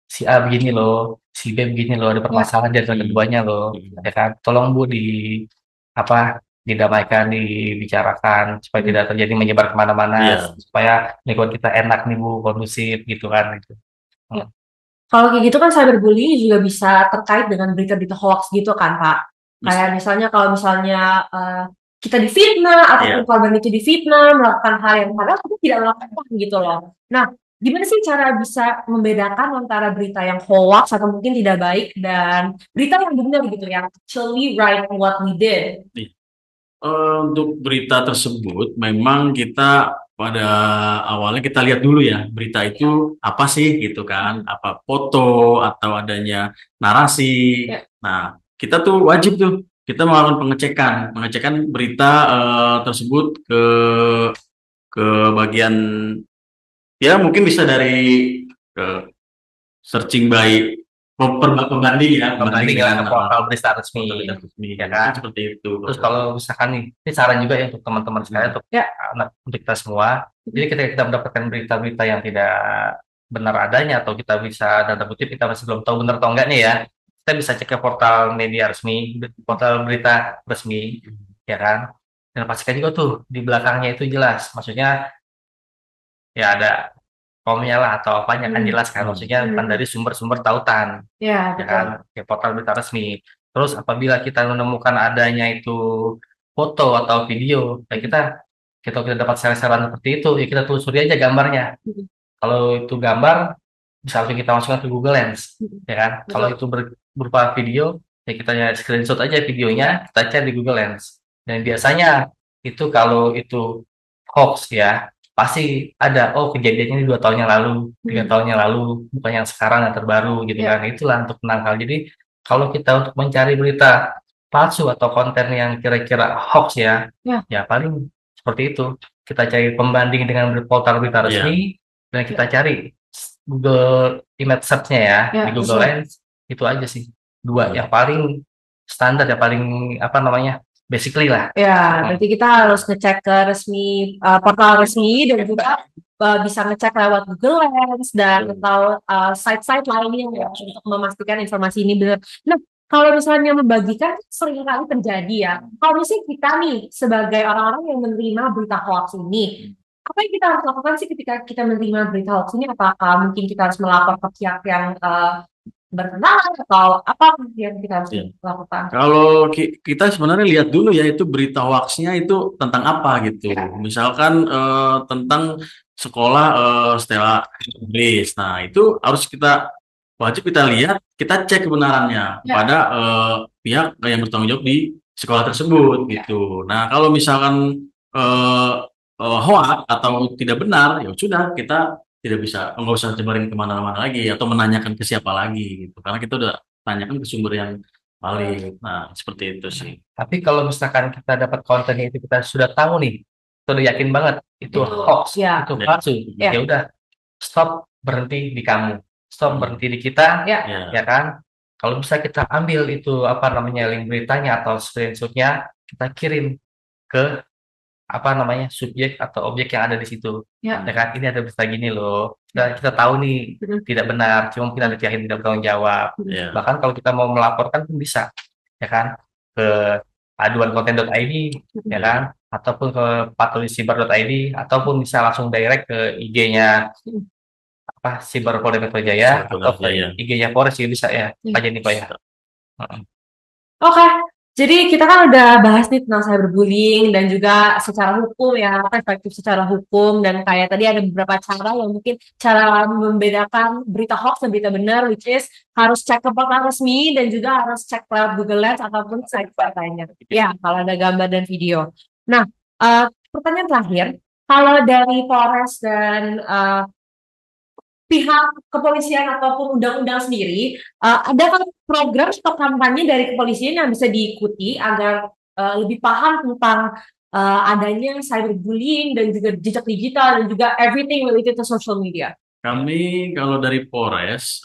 si A begini loh, si B begini loh, ada Ya, permasalahan di antara keduanya loh, ya kan? Tolong Bu apa didamaikan, dibicarakan supaya tidak terjadi menyebar kemana-mana, ya, supaya lingkungan kita enak nih Bu, kondusif gitu kan? Gitu. ya. Kalau kayak gitu kan cyberbullying juga bisa terkait dengan berita-berita hoax gitu kan, Pak. Kayak misalnya kalau misalnya kita difitnah ataupun ya. korban itu difitnah melakukan hal yang padahal kita tidak melakukan gitu loh. Nah, gimana sih cara bisa membedakan antara berita yang hoax atau mungkin tidak baik dan berita yang benar gitu yang actually right what we did? Untuk berita tersebut, memang kita pada awalnya kita lihat dulu ya, berita itu apa sih gitu kan, apa foto atau adanya narasi. Ya. Nah, kita tuh wajib tuh, kita melakukan pengecekan berita tersebut ke ke bagian ya mungkin bisa dari searching by pembanding ya, Pembanding lah ke dengan portal berita resmi, portal resmi. ya Mungkin kan? seperti itu. Terus kalau misalkan nih, ini saran juga ya untuk teman-teman sekalian, untuk Ya. untuk kita semua. Jadi ketika kita mendapatkan berita-berita yang tidak benar adanya, atau kita bisa tanda kutip kita masih belum tahu benar atau enggak nih ya, kita bisa cek ke portal media resmi, portal berita resmi, ya kan? Dan pastikan juga tuh di belakangnya itu jelas, maksudnya ya ada komnya lah atau apanya kan jelas kan, maksudnya bukan dari sumber-sumber tautan, Ya, ya betul. kan, ke portal berita resmi. Terus apabila kita menemukan adanya itu foto atau video, ya kita dapat saran-saran seperti itu, ya kita telusuri aja gambarnya. Kalau itu gambar, bisa langsung kita masukkan ke Google Lens, ya kan. Kalau itu berupa video, ya kita ya screenshot aja videonya, kita cek di Google Lens. Dan biasanya itu kalau itu hoax ya, pasti ada, oh kejadiannya ini 2 tahun yang lalu, 3 tahun yang lalu, bukan yang sekarang yang terbaru gitu kan. Itulah untuk menangkal. Jadi kalau kita untuk mencari berita palsu atau konten yang kira-kira hoax ya paling seperti itu. Kita cari pembanding dengan portal berita resmi, dan kita cari Google image search-nya ya, di Google Lens. Itu aja sih, dua yang paling standar, ya paling apa namanya, basically lah. Ya, berarti kita harus ngecek ke resmi, portal resmi, dan juga bisa ngecek lewat Google Lens dan atau site-site lainnya ya, untuk memastikan informasi ini benar. Nah, kalau misalnya membagikan sering kali terjadi ya. Kalau misalnya kita nih sebagai orang-orang yang menerima berita hoax ini, apa yang kita harus lakukan sih ketika kita menerima berita hoax ini? Apakah mungkin kita harus melapor ke pihak yang berkenaan, atau apa yang kita harus lakukan? Kalau kita sebenarnya lihat dulu ya, itu berita hoaxnya itu tentang apa gitu. Misalkan tentang sekolah Stella Inggris. Nah, itu harus wajib kita lihat, kita cek kebenarannya pada pihak yang bertanggung jawab di sekolah tersebut gitu. Nah, kalau misalkan hoax atau tidak benar, ya sudah, kita nggak usah sebarin kemana-mana lagi atau menanyakan ke siapa lagi gitu, karena kita udah tanyakan ke sumber yang valid. Nah, seperti itu sih. Tapi kalau misalkan kita dapat konten itu, kita sudah tahu nih, sudah yakin banget itu hoax, itu palsu, ya udah, stop, berhenti di kamu, stop, berhenti di kita, ya kan. Kalau bisa kita ambil itu apa namanya, link beritanya atau screenshotnya, kita kirim ke apa namanya, subjek atau objek yang ada di situ, ya kan. Ini ada berita gini loh, kita tahu nih tidak benar, cuma mungkin ada pihak yang tidak bertanggung jawab. Bahkan kalau kita mau melaporkan pun bisa, ya kan, ke aduankonten.id, ya kan, ataupun ke patrolisiber.id, ataupun bisa langsung direct ke IG-nya apa, Siber Polda Metro Jaya, atau ke IG-nya Polres juga bisa ya, aja nih Pak ya. Oke, jadi kita kan udah bahas nih tentang cyberbullying dan juga secara hukum ya, perspektif secara hukum, dan kayak tadi ada beberapa cara yang mungkin cara membedakan berita hoax dan berita benar, which is harus cek ke portal resmi dan juga harus cek lewat Google Lens ataupun site lainnya. Ya, kalau ada gambar dan video. Nah, pertanyaan terakhir, kalau dari Polres dan pihak kepolisian ataupun undang-undang sendiri, ada kan program atau kampanye dari kepolisian yang bisa diikuti agar lebih paham tentang adanya cyberbullying dan juga jejak digital dan juga everything related to social media? Kami kalau dari Polres,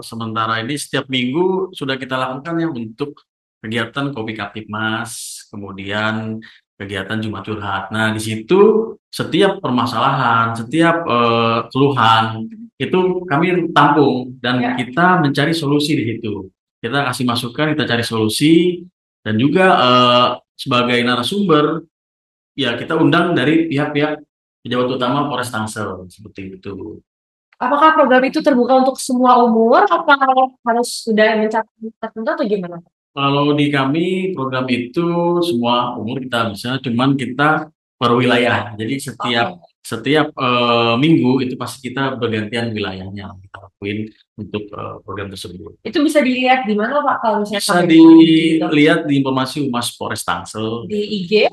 sementara ini setiap minggu sudah kita lakukan ya, untuk kegiatan Kopi Kaptipmas, kemudian kegiatan Jumat Curhat. Nah, di situ setiap permasalahan, setiap keluhan itu kami tampung dan kita mencari solusi di situ. Kita kasih masukan, kita cari solusi, dan juga sebagai narasumber ya kita undang dari pihak-pihak pejabat utama Polres Tangsel, seperti itu. Apakah program itu terbuka untuk semua umur, atau harus sudah mencapai tertentu, atau gimana? Kalau di kami program itu semua umur kita bisa, cuman kita per wilayah. Jadi setiap minggu itu pasti kita bergantian wilayahnya kita lakuin untuk program tersebut. Itu bisa dilihat di mana Pak, kalau misalnya bisa dilihat di informasi Humas Polres Tangsel di IG?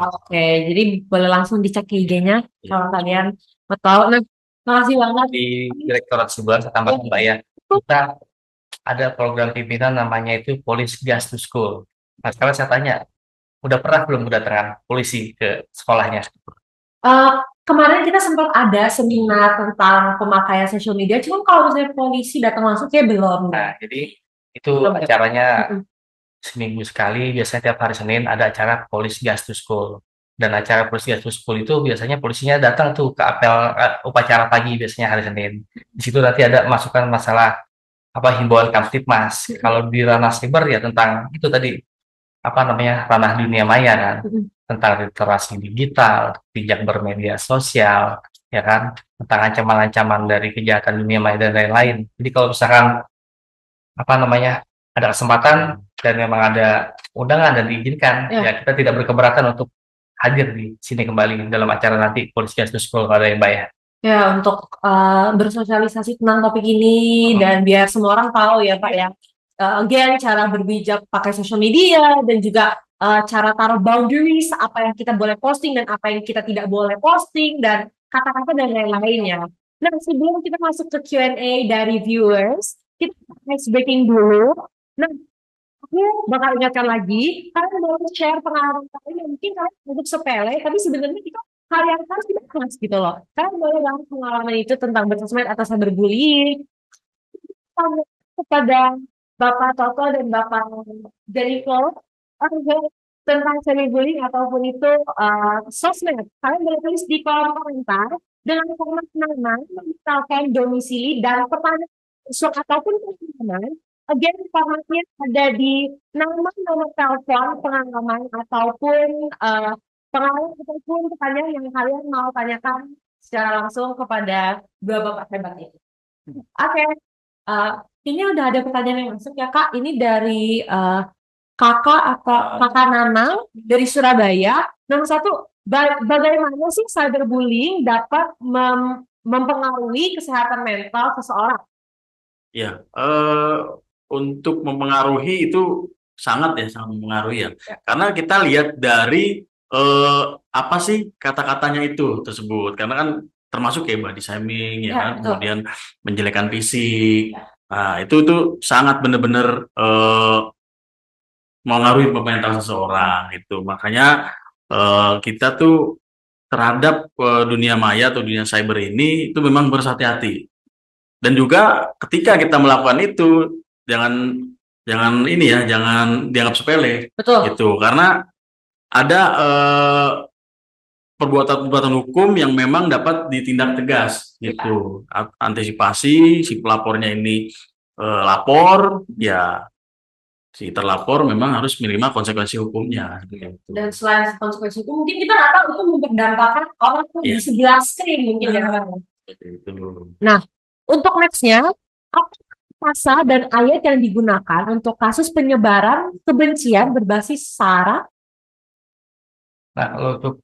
Oke, jadi boleh langsung dicek ke IG-nya kalau kalian mau tahu. Nah, makasih banget. Di Direktorat Siber, saya tambahkan Mbak ya, kita ada program pimpinan namanya itu Police Gas to School. Nah, sekarang saya tanya, udah pernah belum kedatangan polisi ke sekolahnya? Eh, kemarin kita sempat ada seminar tentang pemakaian social media, cuman kalau misalnya polisi datang langsung kayak belum. Nah, jadi itu Belum ya? acaranya Mm-mm. seminggu sekali, biasanya tiap hari Senin ada acara Police Gas to School. Dan acara Police Gas to School itu biasanya polisinya datang tuh ke apel upacara pagi biasanya hari Senin. Di situ nanti ada masukan masalah apa himbauan Kamtibmas. Kalau di ranah cyber ya tentang itu tadi apa namanya ranah dunia maya kan, Mm-mm. tentang literasi digital, bijak bermedia sosial, ya kan, tentang ancaman-ancaman dari kejahatan dunia maya dan lain-lain. Jadi kalau misalkan apa namanya ada kesempatan dan memang ada undangan dan diizinkan, Ya. ya kita tidak berkeberatan untuk hadir di sini kembali dalam acara nanti Polisi Justice School kalau ada yang bayar. Ya, untuk bersosialisasi tentang topik ini dan biar semua orang tahu ya Pak ya. Again, cara berbijak pakai social media dan juga cara taruh boundaries, apa yang kita boleh posting dan apa yang kita tidak boleh posting dan kata-kata dan lain-lainnya. Nah, sebelum kita masuk ke Q&A dari viewers, kita ice breaking dulu. Nah, aku bakal ingatkan lagi, kalian boleh share pengalaman kalian yang mungkin kalian anggap sepele, tapi sebenarnya itu hal yang harus dibahas gitu loh. Kalian boleh banget pengalaman itu tentang bersosmed atau cyberbullying, tanya kepada Bapak Toto dan Bapak Jennifer tentang cyberbullying ataupun itu sosmed. Kalian boleh tulis di kolom komentar dengan format nama, misalkan domisili dan pertanyaan ataupun pertanyaan. Again, formatnya ada di nama, nomor telepon, pengalaman, ataupun pengalaman ataupun pertanyaan yang kalian mau tanyakan secara langsung kepada dua bapak hebat ini. Oke, eh, ini udah ada pertanyaan yang masuk ya Kak. Ini dari kakak atau kakak Nanang dari Surabaya. Nomor satu, bagaimana sih cyberbullying dapat mempengaruhi kesehatan mental seseorang? Ya, untuk mempengaruhi itu sangat mempengaruhi ya. Karena kita lihat dari apa sih kata-katanya itu tersebut. Karena kan termasuk kayak body shaming ya Ya, kan, betul. kemudian menjelekan fisik. Ya. Nah, itu sangat benar-benar mengaruhi mental seseorang itu. Makanya kita tuh terhadap dunia maya atau dunia cyber ini itu memang harus hati-hati. Dan juga ketika kita melakukan itu jangan jangan ini ya, jangan dianggap sepele Betul. gitu. Karena ada perbuatan-perbuatan hukum yang memang dapat ditindak tegas gitu. Antisipasi si pelapornya ini lapor ya si terlapor memang harus menerima konsekuensi hukumnya gitu. Dan selain konsekuensi itu, mungkin kita nggak tahu itu memperdampakkan orang tuh di Iya. sebelah screen mungkin ya. Itu. Nah, untuk nextnya, apa pasal dan ayat yang digunakan untuk kasus penyebaran kebencian berbasis SARA? Nah, kalau untuk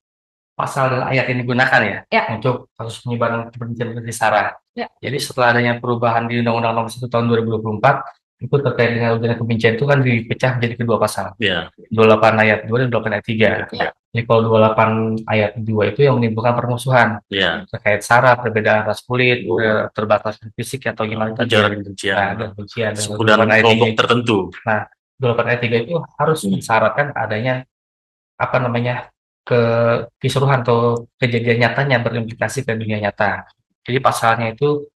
pasal dan ayat yang digunakan Ya. untuk kasus penyebaran kebencian di SARA. Ya. Jadi setelah adanya perubahan di Undang-Undang Nomor 1 Tahun 2024, itu terkait dengan ujaran kebencian itu kan dipecah menjadi kedua pasal. Ya. 28 ayat 2 dan 28 ayat 3. Ya. Jadi kalau 28 ayat 2 itu yang menimbulkan permusuhan Ya. terkait SARA, perbedaan ras kulit, keterbatasan fisik atau gimana tadi. Ujaran kebencian. Nah, kebencian dan Suku dan 28 ayat 3 kelompok itu. tertentu. Nah, 28 ayat 3 itu harus mensyaratkan adanya apa namanya kisruhan atau kejadian nyatanya berimplikasi ke dunia nyata. Jadi pasalnya itu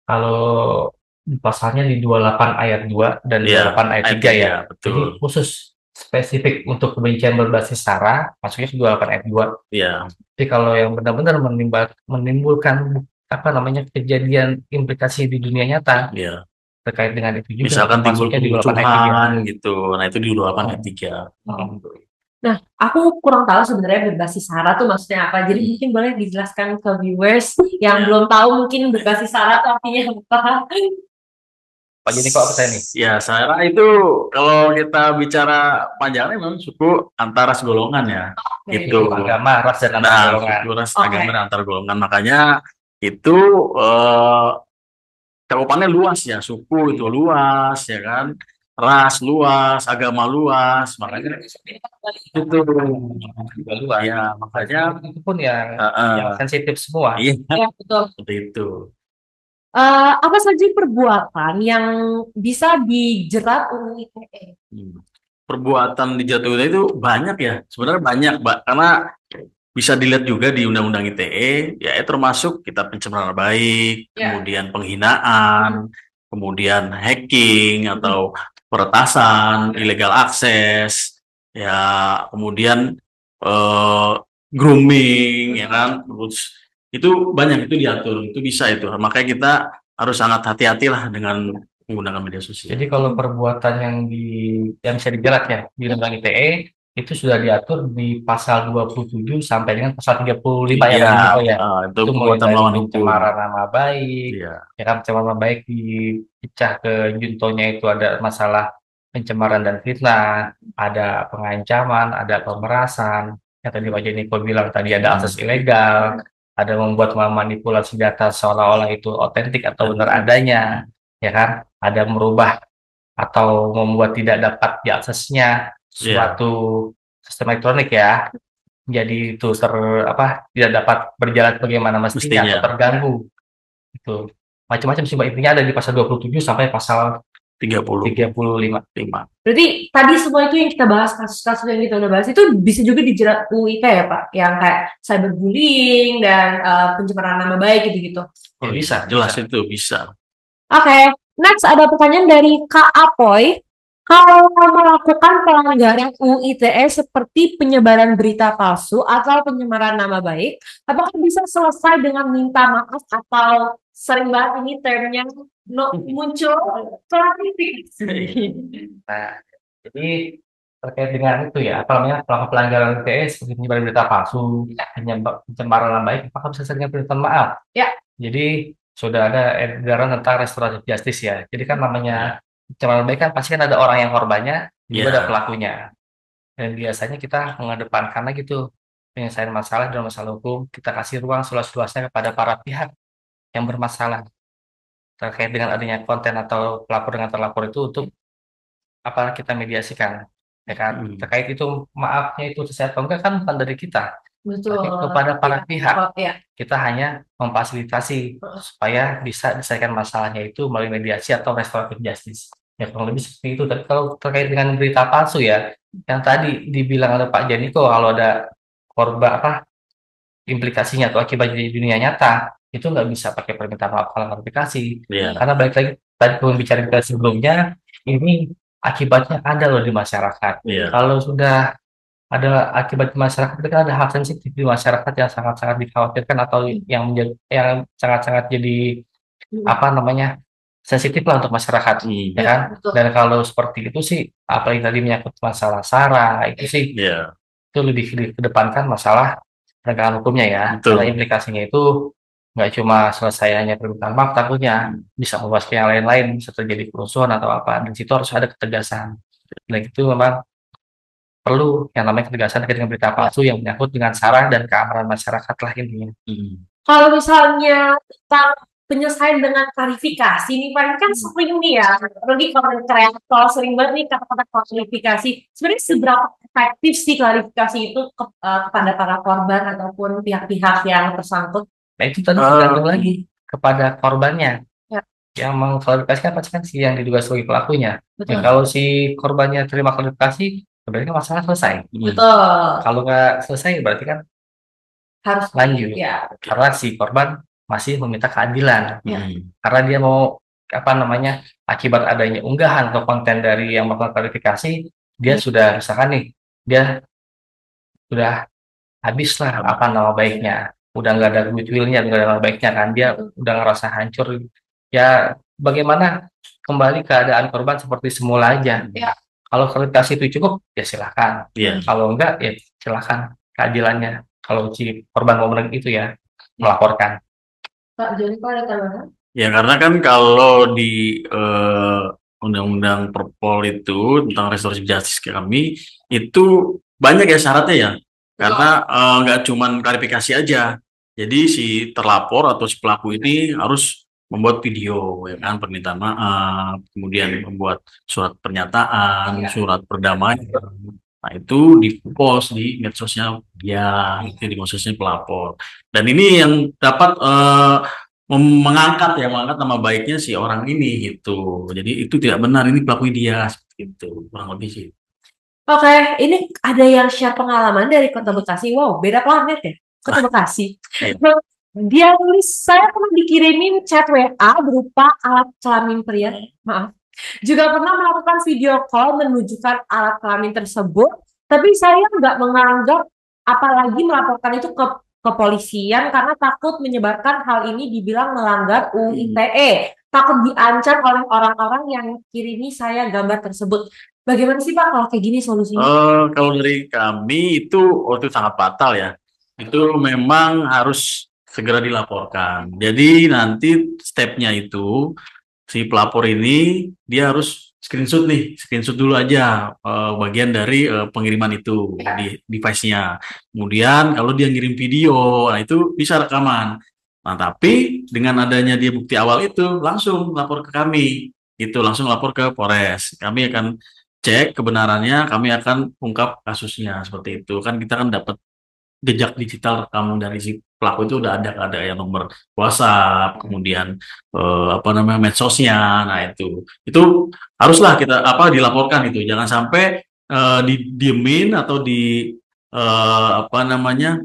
kalau pasalnya di 28 ayat 2 dan Iya, 28 ayat 3 ya. ayat 3, betul. Jadi khusus spesifik untuk kebencian berbasis SARA, masuknya ke 28 ayat 2. Iya. Tapi kalau yang benar-benar menimbulkan apa namanya kejadian implikasi di dunia nyata Iya. terkait dengan itu juga Misalkan timbul masuknya di 28 ayat 3. kericuhan gitu. Nah, itu di 28 ayat 3. Nah, aku kurang tahu sebenarnya berbasis SARA tuh maksudnya apa. Jadi mungkin boleh dijelaskan ke viewers yang Ya. belum tahu mungkin berbasis SARA itu artinya apa. Pak Jenny kok apa saya nih? Ya, SARA itu kalau kita bicara panjangnya memang suku antar golongan ya. Oke. Itu Agama, ras, dan antar Nah, golongan. suku ras Oke. agama dan antar golongan. Makanya itu cakupannya luas ya, suku itu luas ya kan, ras luas, agama luas. Makanya itu Juga luas. ya, makanya itu pun yang sensitif semua. iya, Ya, betul. seperti itu. Apa saja perbuatan yang bisa dijerat UU ITE? Perbuatan dijatuhi itu banyak ya, sebenarnya banyak, Mbak. Karena bisa dilihat juga di Undang-Undang ITE, ya termasuk kita pencemaran nama baik, Ya. kemudian penghinaan, kemudian hacking atau peretasan, ilegal akses, ya kemudian eh, grooming, ya kan, terus itu banyak itu diatur, itu bisa itu. Makanya kita harus sangat hati-hatilah dengan menggunakan media sosial. Jadi kalau perbuatan yang bisa dijerat ya di Undang ITE itu sudah diatur di pasal 27 sampai dengan pasal 35 ya Iya, Bang Niko ya. itu Itu mulai perbuatan dari melawan hukum. pencemaran nama baik, Iya, ya kan pencemaran nama baik dipecah ke juntonya itu ada masalah pencemaran dan fitnah, ada pengancaman, ada pemerasan, yang tadi Pak Niko bilang tadi ada akses ilegal, ada membuat memanipulasi data seolah-olah itu otentik atau benar adanya, ya kan? Ada merubah atau membuat tidak dapat diaksesnya iya, suatu sistem elektronik ya, jadi itu tidak dapat berjalan bagaimana mestinya atau mestinya terganggu itu macam-macam sih Mbak, intinya ada di pasal 27 sampai pasal 35. 35. Berarti tadi semua itu yang kita bahas, kasus-kasus yang kita udah bahas itu bisa juga dijerat UIT ya Pak? Yang kayak cyberbullying dan pencemaran nama baik gitu-gitu. Ya, Oh, bisa jelas bisa. itu bisa. Oke, next ada pertanyaan dari Kak Apoy. Kalau melakukan pelanggaran UU ITE seperti penyebaran berita palsu atau pencemaran nama baik, apakah bisa selesai dengan minta maaf atau sering banget ini termnya muncul klarifikasi? Nah, jadi terkait dengan itu ya, apa namanya pelanggaran ITE seperti penyebaran berita palsu, pencemaran nama baik, apakah bisa dengan permintaan maaf? Ya. Jadi sudah ada edaran tentang restoratif justice ya. Jadi kan namanya pencemaran nama baik kan pasti kan ada orang yang korbannya, juga ada Ya, pelakunya. Dan biasanya kita mengedepankan lagi tuh penyelesaian masalah dalam masalah hukum, kita kasih ruang seluas-luasnya kepada para pihak yang bermasalah terkait dengan adanya konten atau pelapor dengan terlapor itu untuk apa kita mediasikan, ya kan? Terkait itu maafnya itu selesai atau enggak kan bukan dari kita, Betul. tapi kepada para Ya. pihak. Oh, ya. Kita hanya memfasilitasi supaya bisa diselesaikan masalahnya itu melalui mediasi atau restoratif justice. Ya kurang lebih seperti itu. Tapi kalau terkait dengan berita palsu ya, yang tadi dibilang oleh Pak Janiko kalau ada korban implikasinya atau akibat di dunia nyata itu nggak bisa pakai permintaan maaf kalau klarifikasi. ya, Karena balik lagi tadi pembicaraan kita sebelumnya, ini akibatnya ada loh di masyarakat. ya, Kalau sudah ada akibat di masyarakat itu kan ada hal sensitif di masyarakat yang sangat-sangat dikhawatirkan atau yang sangat-sangat jadi apa namanya sensitif lah untuk masyarakat, ya kan? Betul. Dan kalau seperti itu sih, apalagi tadi menyangkut masalah SARA itu sih ya, itu lebih dikedepankan masalah penegakan hukumnya ya, betul. karena implikasinya itu nggak cuma selesai hanya permintaan maaf, takutnya bisa membahas yang lain-lain, bisa terjadi kerusuhan atau apa, dan situ harus ada ketegasan. Dan itu memang perlu yang namanya ketegasan terkait dengan berita palsu yang menyangkut dengan SARA dan keamanan masyarakat lah intinya. Kalau misalnya tentang penyelesaian dengan klarifikasi nih Pak, ini kan sering nih ya, apalagi konten kreator sering banget nih kata-kata klarifikasi. Sebenarnya seberapa efektif sih klarifikasi itu kepada para korban ataupun pihak-pihak yang tersangkut? Nah itu tadi tergantung lagi kepada korbannya. Ya. Yang mengklarifikasikan pasti kan si yang diduga sebagai pelakunya. Ya, Betul. kalau si korbannya terima klarifikasi, berarti kan masalah selesai. Betul. Kalau nggak selesai, berarti kan Harus lanjut. ya. Karena si korban masih meminta keadilan. Ya. Karena dia mau apa namanya akibat adanya unggahan atau konten dari yang melakukan klarifikasi, dia sudah misalkan nih, dia sudah habis lah apa nama baiknya, udah nggak ada goodwill-nya, nggak ada nama baiknya kan, dia udah ngerasa hancur. Ya bagaimana kembali keadaan korban seperti semula aja. Ya. Kalau klarifikasi itu cukup, ya silahkan. Ya. Kalau enggak, ya silahkan keadilannya. Kalau si korban mau itu ya melaporkan. Pak Joni, ada tambahan? Ya karena kan kalau di Undang-Undang Perpol itu tentang restoratif justice kami itu banyak ya syaratnya ya. Karena nggak cuman klarifikasi aja. Jadi si terlapor atau si pelaku ini harus membuat video, ya kan, permintaan maaf, kemudian membuat surat pernyataan, surat perdamaian. Nah itu dipost di medsosnya dia, itu di medsosnya pelapor. Dan ini yang dapat mengangkat nama baiknya si orang ini gitu. Jadi itu tidak benar, ini pelaku dia, gitu kurang lebih sih. Oke, ini ada yang share pengalaman dari Kota Bekasi. Wow, beda planet ya, Kota Bekasi. Iya. Dia tulis, saya pernah dikirimin chat WA berupa alat kelamin pria. Maaf. Juga pernah melakukan video call menunjukkan alat kelamin tersebut, tapi saya nggak menganggap, apalagi melaporkan itu ke kepolisian karena takut menyebarkan hal ini dibilang melanggar UU ITE. Takut diancam oleh orang-orang yang kirimi saya gambar tersebut. Bagaimana sih Pak kalau kayak gini solusinya? Kalau dari kami itu waktu sangat fatal ya. Itu memang harus segera dilaporkan. Jadi nanti stepnya itu si pelapor ini dia harus screenshot nih, screenshot dulu aja bagian dari pengiriman itu di device-nya. Kemudian kalau dia ngirim video, nah itu bisa rekaman. Nah, tapi dengan adanya dia bukti awal itu langsung lapor ke kami. Itu langsung lapor ke Polres. Kami akan cek kebenarannya, kami akan ungkap kasusnya seperti itu. Kan kita kan dapat jejak digital rekam dari si pelaku itu udah ada yang nomor WhatsApp, kemudian apa namanya medsosnya. Nah, itu haruslah kita dilaporkan itu. Jangan sampai didiemin atau apa namanya.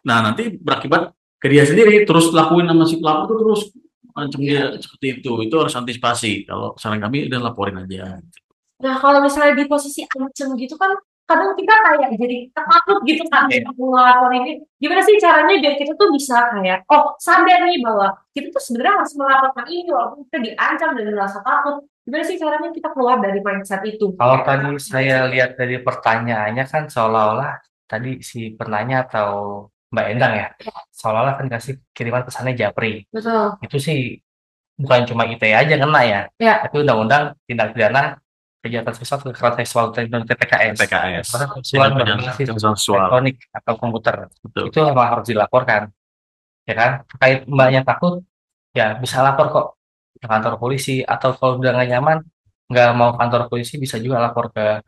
Nah, nanti berakibat ke dia sendiri terus lakuin sama si pelaku itu terus macam dia seperti itu. Itu harus antisipasi. Kalau saran kami udah laporin aja. Nah, kalau misalnya di posisi ancem gitu kan, kadang kita kayak jadi takut gitu kan untuk melapor ini. Gimana sih caranya biar kita tuh bisa kayak, oh sadar nih bahwa kita tuh sebenarnya harus melaporkan ini walaupun kita diancam dan merasa takut. Gimana sih caranya kita keluar dari mindset itu? Kalau tadi saya lihat dari pertanyaannya kan seolah-olah tadi si penanya atau Mbak Endang ya, seolah-olah kan kasih kiriman pesannya Japri. Betul. Itu sih bukan cuma ITE aja kena ya, Ya. tapi undang-undang tindak pidana kejahatan seksual kekerasan seksual dan TPKS. PKS, Kekerasan seksual tindak pidana berbasis kekerasan seksual. elektronik atau komputer. Betul. Itu memang harus dilaporkan, ya kan? Terkait mbaknya takut, ya bisa lapor kok ke kantor polisi atau kalau udah nggak nyaman, nggak mau kantor polisi bisa juga lapor ke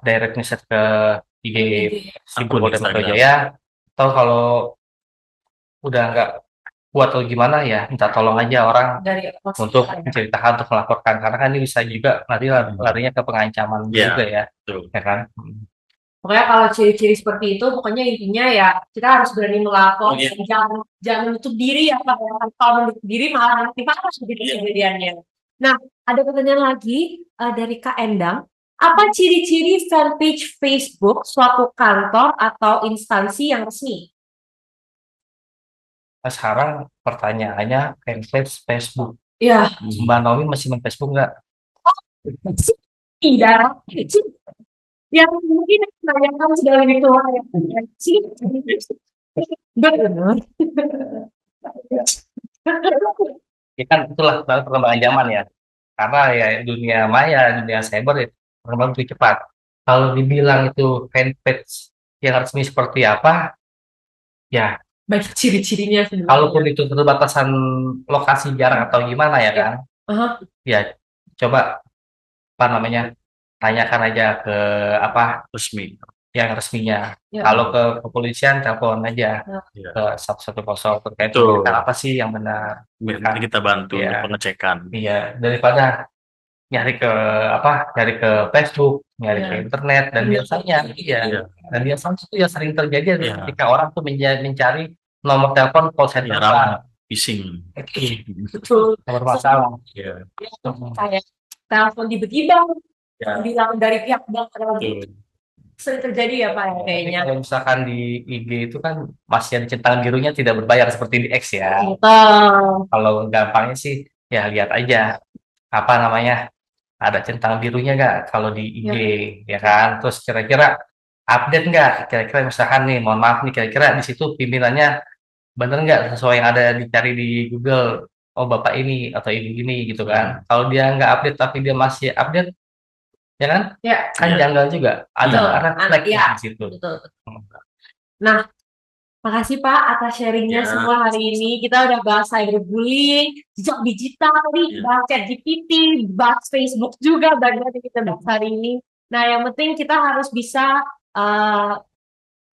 direct message ke IG Akun Polda Metro Instagram. Jaya atau kalau udah nggak kuat atau gimana ya minta tolong aja orang Dari untuk menceritakan untuk melaporkan karena kan ini bisa juga nanti larinya ke pengancaman Iya, juga ya, betul. ya kan? Pokoknya kalau ciri-ciri seperti itu, pokoknya intinya ya kita harus berani melapor, Oh, iya. jangan nutup diri ya Pak. Kalau menutup diri malah nanti parah begitu Iya. kejadiannya. Nah, ada pertanyaan lagi dari Kak Endang. Apa ciri-ciri fanpage Facebook suatu kantor atau instansi yang resmi? Nah, sekarang pertanyaannya fanpage Facebook. Ya, Mbak Naomi masih main Facebook nggak? tidak. Yang mungkin menanyakan sudah lebih tua ya. Sih. Benar. Ya kan itulah perkembangan zaman ya. Karena ya dunia maya, dunia cyber ya perkembangan lebih cepat. Kalau dibilang itu fanpage yang resmi seperti apa, ya Baik ciri-cirinya sebenarnya. kalaupun itu keterbatasan lokasi jarang atau gimana ya kan, Aha. ya coba apa namanya tanyakan aja ke Resmi. yang resminya. Ya. Kalau ke kepolisian telepon aja Iya. ke 110 terkait Betul. dengan apa sih yang benar. Nanti kita bantu Iya. untuk pengecekan. Iya, daripada nyari ke nyari ke Facebook, nyari ke internet dan biasanya Iya. dan biasanya itu yang sering terjadi Iya. ketika orang tuh mencari nomor telepon call center Rawan phishing. Betul. nomor masalah. Iya. Kayak telepon tiba-tiba Ya. bilang dari pihak bank Betul. sering terjadi ya Pak ya, Tapi kayaknya. kalau misalkan di IG itu kan masih ada centang birunya tidak berbayar seperti di X ya. Betul. Kalau gampangnya sih ya lihat aja apa namanya ada centang birunya nggak kalau di IG ya kan. Terus kira-kira update nggak? Kira-kira misalkan nih mohon maaf nih kira-kira di situ pimpinannya bener nggak sesuai yang ada dicari di Google. Oh bapak ini atau ibu ini gitu kan. Kalau dia nggak update tapi dia masih update ya kan? Ya. Kan janggal juga. Ada red flag ya. di situ. Betul. Nah, makasih Pak atas sharingnya semua hari ini. Kita udah bahas cyberbullying, jejak digital nih, bahas ChatGPT, bahas Facebook juga, banyak yang kita bahas hari ini. Nah, yang penting kita harus bisa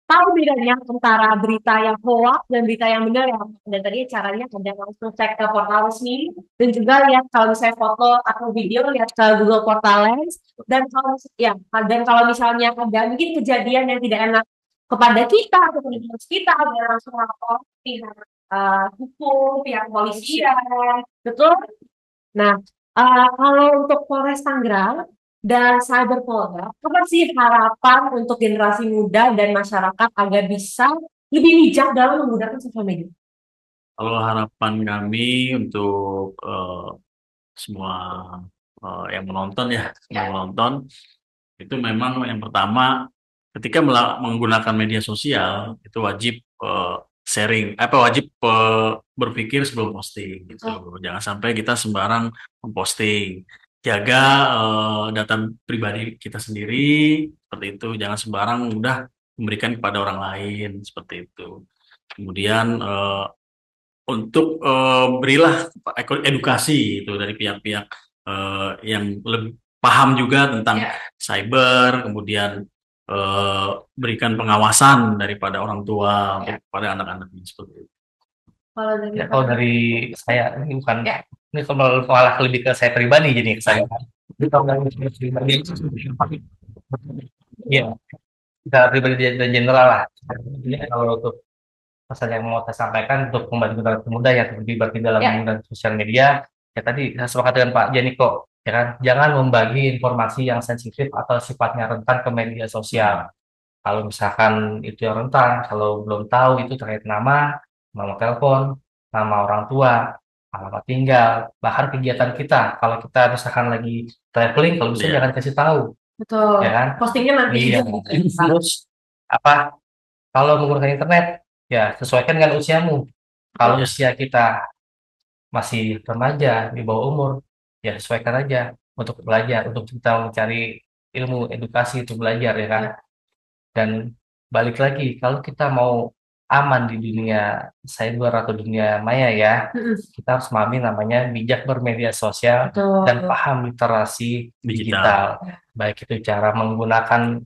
tahu bedanya antara berita yang hoax dan berita yang benar ya. Dan tadi caranya ada langsung cek ke portal resmi dan juga lihat kalau misalnya foto atau video lihat ke Google Portal Lens dan kalau ya dan kalau misalnya ada mungkin kejadian yang tidak enak kepada kita atau kepada kita ada langsung lapor pihak hukum, pihak polisian, betul? Nah, kalau untuk Polres Tangerang dan Cyberpolda, apa sih harapan untuk generasi muda dan masyarakat agar bisa lebih bijak dalam menggunakan sosial media? Kalau harapan kami untuk semua yang menonton ya, yang menonton itu memang yang pertama ketika menggunakan media sosial itu wajib sharing, wajib berpikir sebelum posting gitu. Jangan sampai kita sembarang memposting. Jaga data pribadi kita sendiri seperti itu. Jangan sembarang mudah memberikan kepada orang lain seperti itu. Kemudian untuk berilah edukasi itu dari pihak-pihak yang lebih paham juga tentang cyber, kemudian berikan pengawasan daripada orang tua kepada anak-anaknya seperti itu. Kalau dari saya ini bukan ini kalau malah lebih ke saya pribadi jadi saya. Jadi kalau dari saya pribadi ya kita pribadi dan general lah. Jadi kalau untuk pesan yang mau saya sampaikan untuk membantu generasi muda yang terlibat di dalam menggunakan sosial media, ya tadi saya sepakat dengan Pak Janiko, ya kan, jangan membagi informasi yang sensitif atau sifatnya rentan ke media sosial. Kalau misalkan itu yang rentan, kalau belum tahu itu terkait nomor telepon, nama orang tua, alamat tinggal, bahkan kegiatan kita. Kalau kita misalkan lagi traveling, kalau bisa jangan kasih tahu, Betul. ya kan? Postingnya nanti Iya. Terus apa? Kalau menggunakan internet, ya sesuaikan dengan usiamu. Kalau usia kita masih remaja, di bawah umur, ya sesuaikan aja untuk belajar, untuk kita mencari ilmu, edukasi untuk belajar, ya kan? Dan balik lagi, kalau kita mau aman di dunia cyber atau dunia maya ya, kita harus memahami namanya bijak bermedia sosial dan paham literasi digital. Baik itu cara menggunakan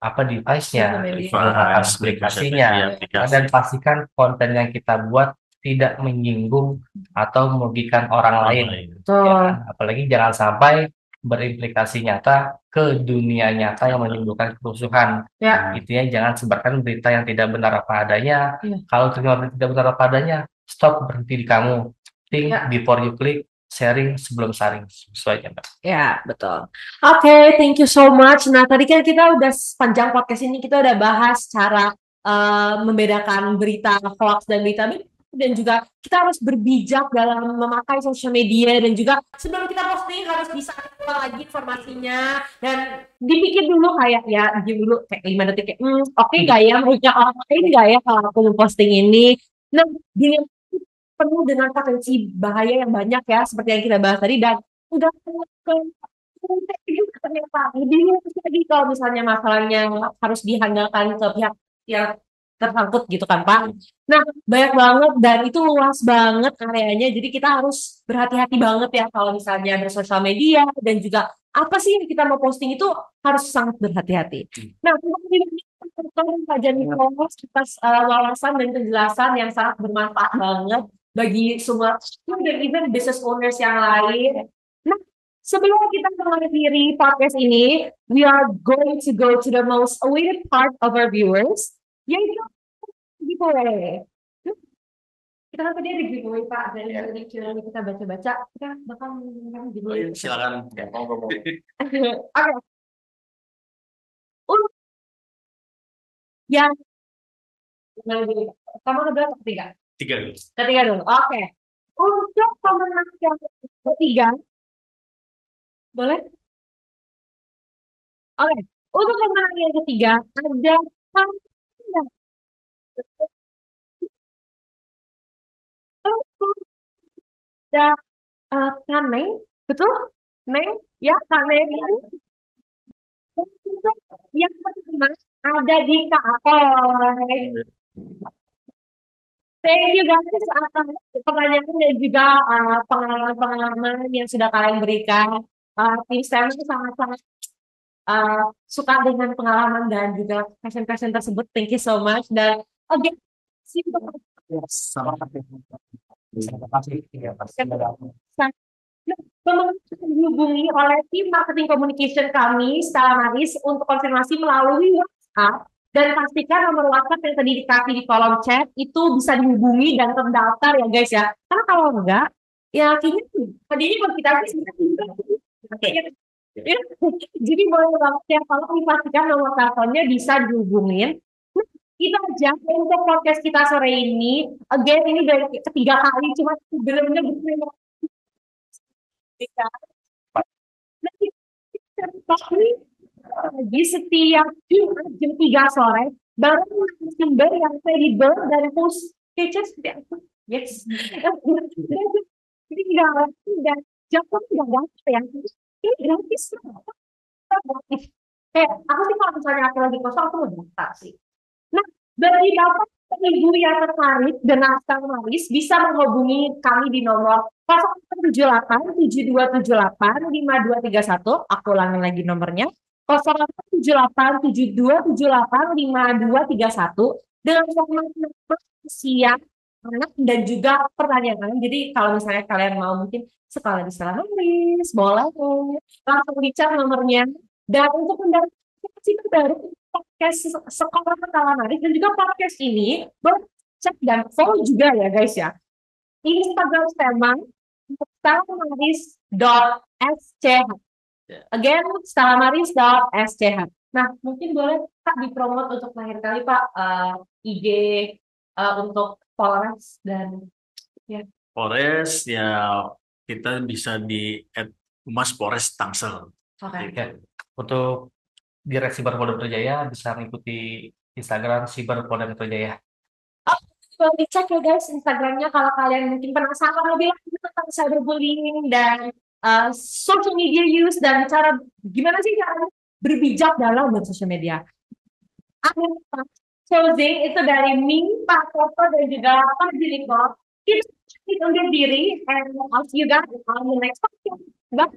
device-nya, menggunakan aplikasinya, dan pastikan konten yang kita buat tidak menyinggung atau merugikan orang lain. Ya, apalagi jangan sampai berimplikasi nyata ke dunia nyata yang menimbulkan kerusuhan. Intinya jangan sebarkan berita yang tidak benar apa adanya. Kalau terima berita tidak benar apa adanya, stop, berhenti di kamu. Think before you click, sharing sebelum sharing. Sesuai Mbak. Ya, betul. Oke, thank you so much. Nah, tadi kan kita udah sepanjang podcast ini kita udah bahas cara membedakan berita hoax dan berita benar, dan juga kita harus berbijak dalam memakai sosial media, dan juga sebelum kita posting harus bisa ulang lagi informasinya dan dipikir dulu kayak dulu kayak 5 detik kayak oke nggak ya merugikan orang lain nggak ya kalau aku memposting ini. Nah, gini, penuh dengan potensi bahaya yang banyak ya seperti yang kita bahas tadi, dan udah ternyata lebih luas lagi kalau misalnya masalahnya harus dihandalkan ke pihak yang tersangkut gitu kan Pak. Nah, banyak banget dan itu luas banget areanya, jadi kita harus berhati-hati banget ya kalau misalnya bersosial media, dan juga apa sih yang kita mau posting itu harus sangat berhati-hati. Nah, terima kasih banyak Pak Janiko atas wawasan dan penjelasan yang sangat bermanfaat banget bagi semua dan even business owners yang lain. Nah, sebelum kita mengakhiri podcast ini, we are going to go to the most awaited part of our viewers, yaitu giveaway. Kita kan tadi ada giveaway Pak, dan dari Q&A kita baca-baca, kita bakal menggunakan giveaway. Silakan. Oke. Yang pertama kedua ketiga? Ketiga dulu. Oke. Untuk pemenang yang ketiga, boleh? Oke. Untuk pemenang yang ketiga ada Kaneng, betul? Neng, ya Kaneng. Yang pertama ada di Kapoy. Thank you guys atas pertanyaan dan juga pengalaman-pengalaman yang sudah kalian berikan. Tim STEM itu sangat-sangat suka dengan pengalaman dan juga passion tersebut. Thank you so much. Dan again, Terima kasih. Ya, pasti ada. teman-teman dihubungi oleh tim marketing communication kami, Stella Maris, untuk konfirmasi melalui WhatsApp. Dan pastikan nomor WhatsApp yang tadi dikasih di kolom chat itu bisa dihubungi dan terdaftar ya guys ya. Karena kalau enggak, ya kayaknya tadinya kalau kita oke. Ya, jadi boleh banget ya kalau dipastikan nomor teleponnya bisa dihubungin. Nah, itu aja untuk podcast kita sore ini. Again, ini dari ketiga kali, cuma benar-benar di setiap Jumat jam 3 sore baru sumber yang kredibel dan host kece seperti aku. Yes. Jadi tidak lagi dan jatuh tidak dapat ya. Ini gratis. Gratis. Kayak aku sih kalau misalnya aku lagi kosong aku mau daftar sih. Nah, bagi Bapak Ibu yang tertarik dengan Stella Maris bisa menghubungi kami di nomor 0878 7278 5231. Aku ulangi lagi nomornya 0878 7278 5231 dengan format siang, anak dan juga pertanyaan. Jadi kalau misalnya kalian mau mungkin sekolah di Stella Maris, boleh langsung dicek nomornya. Dan untuk mendapatkan terbaru podcast sekolah Stella Maris dan juga podcast ini boleh cek dan follow juga ya guys ya. Instagram Stella stellamaris.sch. Again, stellamaris.sch. Nah, mungkin boleh Kak dipromot untuk terakhir kali Pak IG untuk Polres dan ya. Polres ya kita bisa di @Humas Polres Tangsel. Oke. Ya, untuk Direksi Polda Metro Jaya bisa mengikuti Instagram Polda Metro Jaya. Boleh dicek ya guys Instagramnya kalau kalian mungkin penasaran lebih lanjut tentang cyberbullying dan social media use dan cara gimana sih cara berbijak dalam social media. Akhir closing itu dari Mi, Pak Toto dan juga Pak Jiliko. Kita undur diri and I'll see you guys on the next podcast. Bye.